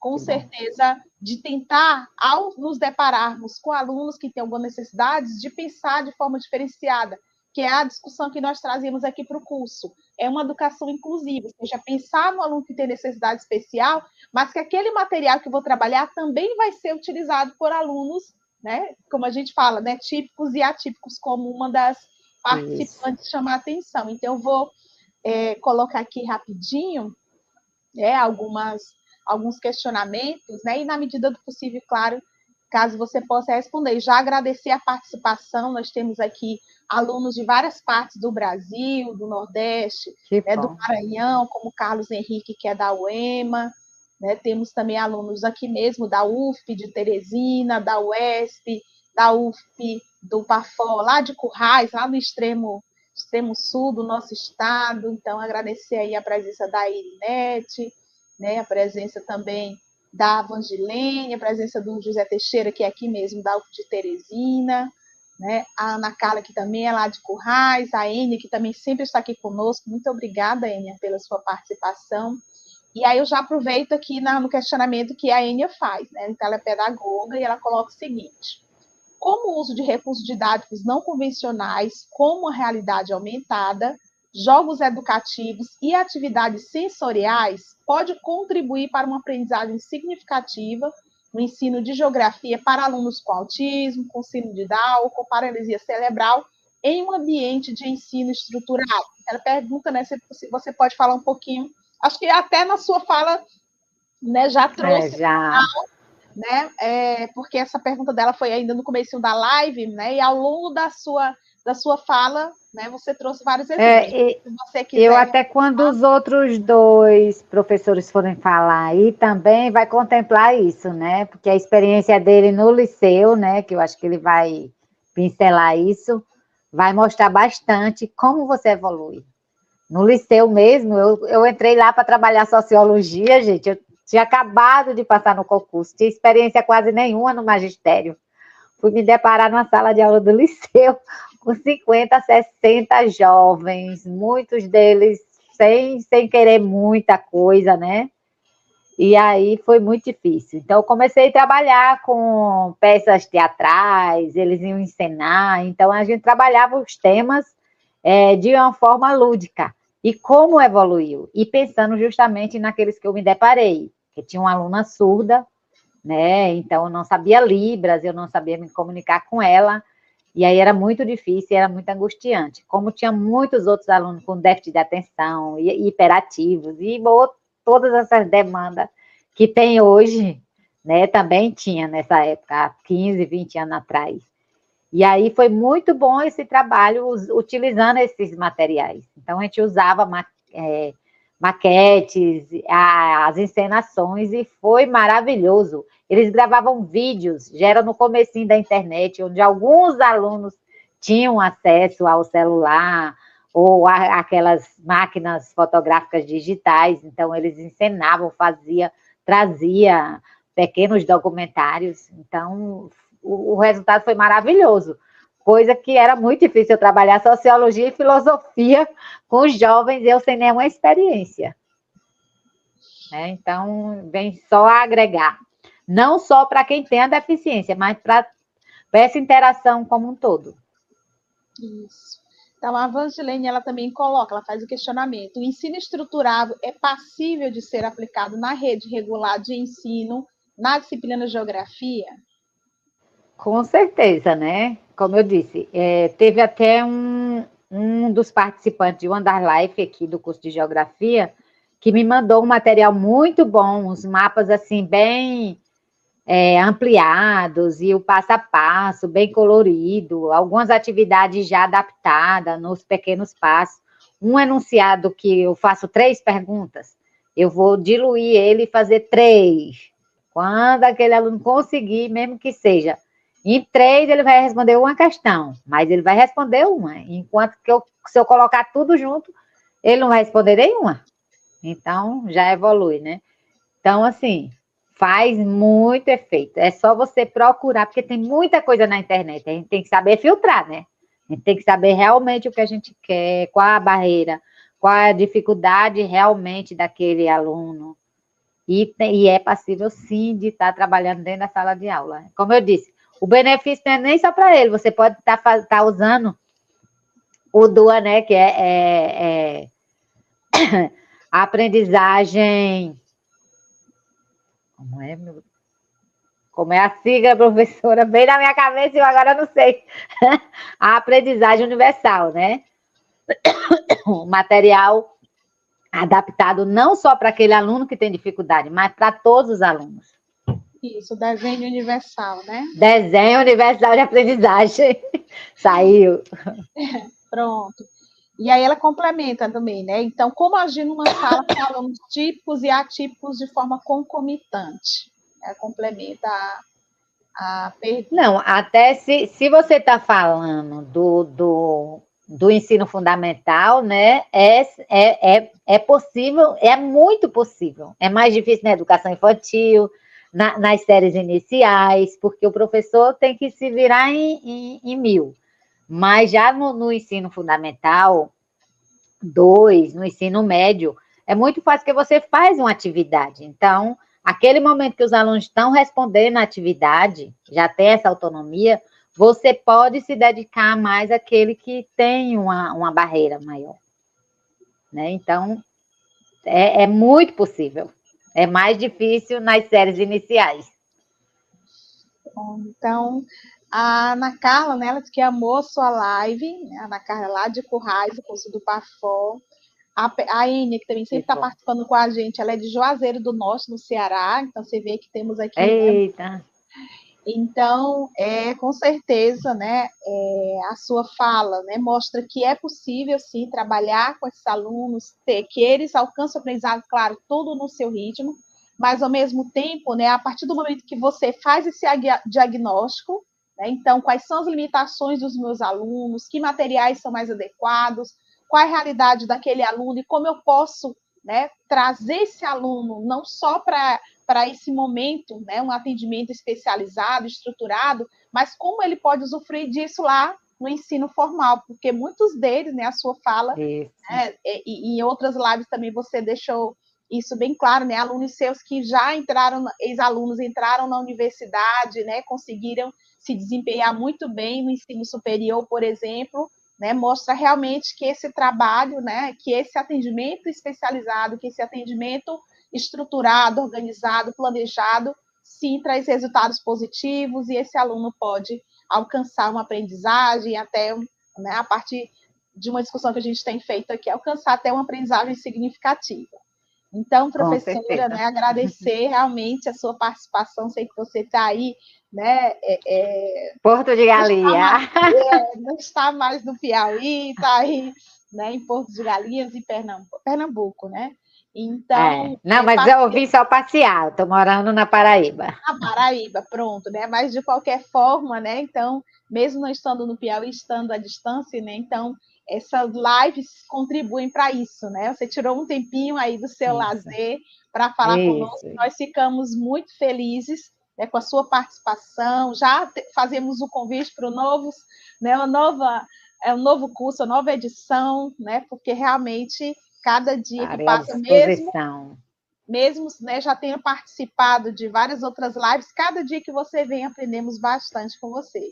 com certeza, de tentar, ao nos depararmos com alunos que têm alguma necessidade, de pensar de forma diferenciada, que é a discussão que nós trazemos aqui para o curso. É uma educação inclusiva, ou seja, pensar no aluno que tem necessidade especial, mas que aquele material que eu vou trabalhar também vai ser utilizado por alunos, né, como a gente fala, né, típicos e atípicos, como uma das participantes chamar a atenção. Então, eu vou colocar aqui rapidinho alguns questionamentos, né, e na medida do possível, claro, caso você possa responder. E já agradecer a participação, nós temos aqui alunos de várias partes do Brasil, do Nordeste, do Maranhão, como Carlos Henrique, que é da UEMA, né? Temos também alunos aqui mesmo da UFP de Teresina, da UESP, da UFP do Pafó, lá de Currais, lá no extremo sul do nosso estado. Então, agradecer aí a presença da Irinete, né? A presença também da Vangilene, a presença do José Teixeira, que é aqui mesmo, da UFP de Teresina, né? A Ana Carla, que também é lá de Currais, a Enia, que também sempre está aqui conosco. Muito obrigada, Enia, pela sua participação. E aí eu já aproveito aqui no questionamento que a Enia faz, né? Então, ela é pedagoga e ela coloca o seguinte: como o uso de recursos didáticos não convencionais, como a realidade aumentada, jogos educativos e atividades sensoriais pode contribuir para uma aprendizagem significativa no ensino de geografia para alunos com autismo, com síndrome de Down, com paralisia cerebral, em um ambiente de ensino estruturado. Ela pergunta, né, se você pode falar um pouquinho, acho que até na sua fala, né, já trouxe, né, porque essa pergunta dela foi ainda no começo da live, né, e ao longo da sua fala, né, você trouxe vários exemplos. Se você quiser, eu até quando os outros dois professores forem falar aí, também vai contemplar isso, né, porque a experiência dele no liceu, né, que eu acho que ele vai pincelar isso, vai mostrar bastante como você evolui. No liceu mesmo, eu entrei lá para trabalhar sociologia, gente, eu tinha acabado de passar no concurso, tinha experiência quase nenhuma no magistério. Fui me deparar numa sala de aula do liceu com 50, 60 jovens, muitos deles sem querer muita coisa, né? E aí foi muito difícil. Então, eu comecei a trabalhar com peças teatrais, eles iam encenar, então a gente trabalhava os temas de uma forma lúdica. E como evoluiu? E pensando justamente naqueles que eu me deparei, que tinha uma aluna surda, né? Então, eu não sabia Libras, eu não sabia me comunicar com ela, e aí era muito difícil, era muito angustiante. Como tinha muitos outros alunos com déficit de atenção, e hiperativos, e todas essas demandas que tem hoje, né? Também tinha nessa época, há 15, 20 anos atrás. E aí foi muito bom esse trabalho utilizando esses materiais. Então, a gente usava maquetes, as encenações, e foi maravilhoso. Eles gravavam vídeos, já era no comecinho da internet, onde alguns alunos tinham acesso ao celular ou aquelas máquinas fotográficas digitais, então eles encenavam, trazia pequenos documentários, então o resultado foi maravilhoso, coisa que era muito difícil eu trabalhar sociologia e filosofia com os jovens, eu sem nenhuma experiência. Né? Então, vem só agregar. Não só para quem tem a deficiência, mas para essa interação como um todo. Isso. Então, a Vangilene, ela também coloca, ela faz o questionamento: o ensino estruturado é passível de ser aplicado na rede regular de ensino, na disciplina de geografia? Com certeza, né? Como eu disse, teve até um dos participantes de Wanderlife aqui do curso de Geografia que me mandou um material muito bom, uns mapas assim bem ampliados e o passo a passo, bem colorido, algumas atividades já adaptadas nos pequenos passos. Um enunciado que eu faço 3 perguntas, eu vou diluir ele e fazer 3. Quando aquele aluno conseguir, mesmo que seja em 3, ele vai responder uma questão, mas ele vai responder uma, enquanto que se eu colocar tudo junto, ele não vai responder nenhuma. Então, já evolui, né? Então, assim, faz muito efeito. É só você procurar, porque tem muita coisa na internet. A gente tem que saber filtrar, né? A gente tem que saber realmente o que a gente quer, qual a barreira, qual a dificuldade realmente daquele aluno. E é passível, sim, de estar trabalhando dentro da sala de aula. Como eu disse, o benefício não é nem só para ele, você pode estar usando o DUA, né, que a aprendizagem... Como é a sigla, professora? Bem na minha cabeça e eu agora não sei. A aprendizagem universal, né? O material adaptado não só para aquele aluno que tem dificuldade, mas para todos os alunos. Isso, desenho universal, né? Desenho universal de aprendizagem. Saiu. Pronto. E aí ela complementa também, né? Então, como agir numa sala com alunos típicos e atípicos de forma concomitante? Ela complementa a pergunta. Não, até se você está falando do ensino fundamental, né? É possível, é muito possível. É mais difícil na educação infantil, nas séries iniciais, porque o professor tem que se virar em mil. Mas já no ensino fundamental, 2, no ensino médio, é muito fácil que você faz uma atividade. Então, aquele momento que os alunos estão respondendo a atividade, já tem essa autonomia, você pode se dedicar mais àquele que tem uma barreira maior. Né? Então, é muito possível. É mais difícil nas séries iniciais. Então, a Ana Carla, né, ela disse que amou a sua live, a Ana Carla lá de Currais, do curso do PAFOL. A Enia, que também sempre está participando com a gente, ela é de Juazeiro do Norte, no Ceará, então você vê que temos aqui... Eita! Né? Então, com certeza, né, a sua fala, né, mostra que é possível, sim, trabalhar com esses alunos, que eles alcançam o aprendizado, claro, tudo no seu ritmo, mas, ao mesmo tempo, né, a partir do momento que você faz esse diagnóstico, né, então, quais são as limitações dos meus alunos, que materiais são mais adequados, qual é a realidade daquele aluno e como eu posso, né, trazer esse aluno não só para esse momento, né, um atendimento especializado, estruturado, mas como ele pode usufruir disso lá no ensino formal, porque muitos deles, né, a sua fala, né, e em outras lives também você deixou isso bem claro, né, alunos seus que já entraram, ex-alunos entraram na universidade, né, conseguiram se desempenhar muito bem no ensino superior, por exemplo, né, mostra realmente que esse trabalho, né, que esse atendimento especializado, que esse atendimento estruturado, organizado, planejado, sim, traz resultados positivos e esse aluno pode alcançar uma aprendizagem até, né, a partir de uma discussão que a gente tem feito aqui, alcançar até uma aprendizagem significativa. Então, professora, né, agradecer realmente a sua participação, sei que você está aí, né? Porto de Galinha. Não está mais no Piauí, está aí, né, em Porto de Galinhas e Pernambuco, né? Então. Não, mas eu vim só passear, estou morando na Paraíba. Na Paraíba, pronto, né? Mas de qualquer forma, né? Então, mesmo não estando no Piauí, estando à distância, né? Então, essas lives contribuem para isso, né? Você tirou um tempinho aí do seu lazer para falar conosco. Nós ficamos muito felizes, né, com a sua participação. Já fazemos o convite para o novo, né? Um novo curso, uma nova edição, né? Porque realmente cada dia que passa mesmo, né, já tenha participado de várias outras lives, cada dia que você vem, aprendemos bastante com você.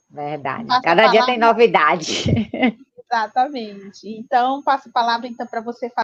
Verdade. Cada dia tem novidade. Exatamente. Então, passo a palavra então, para você falar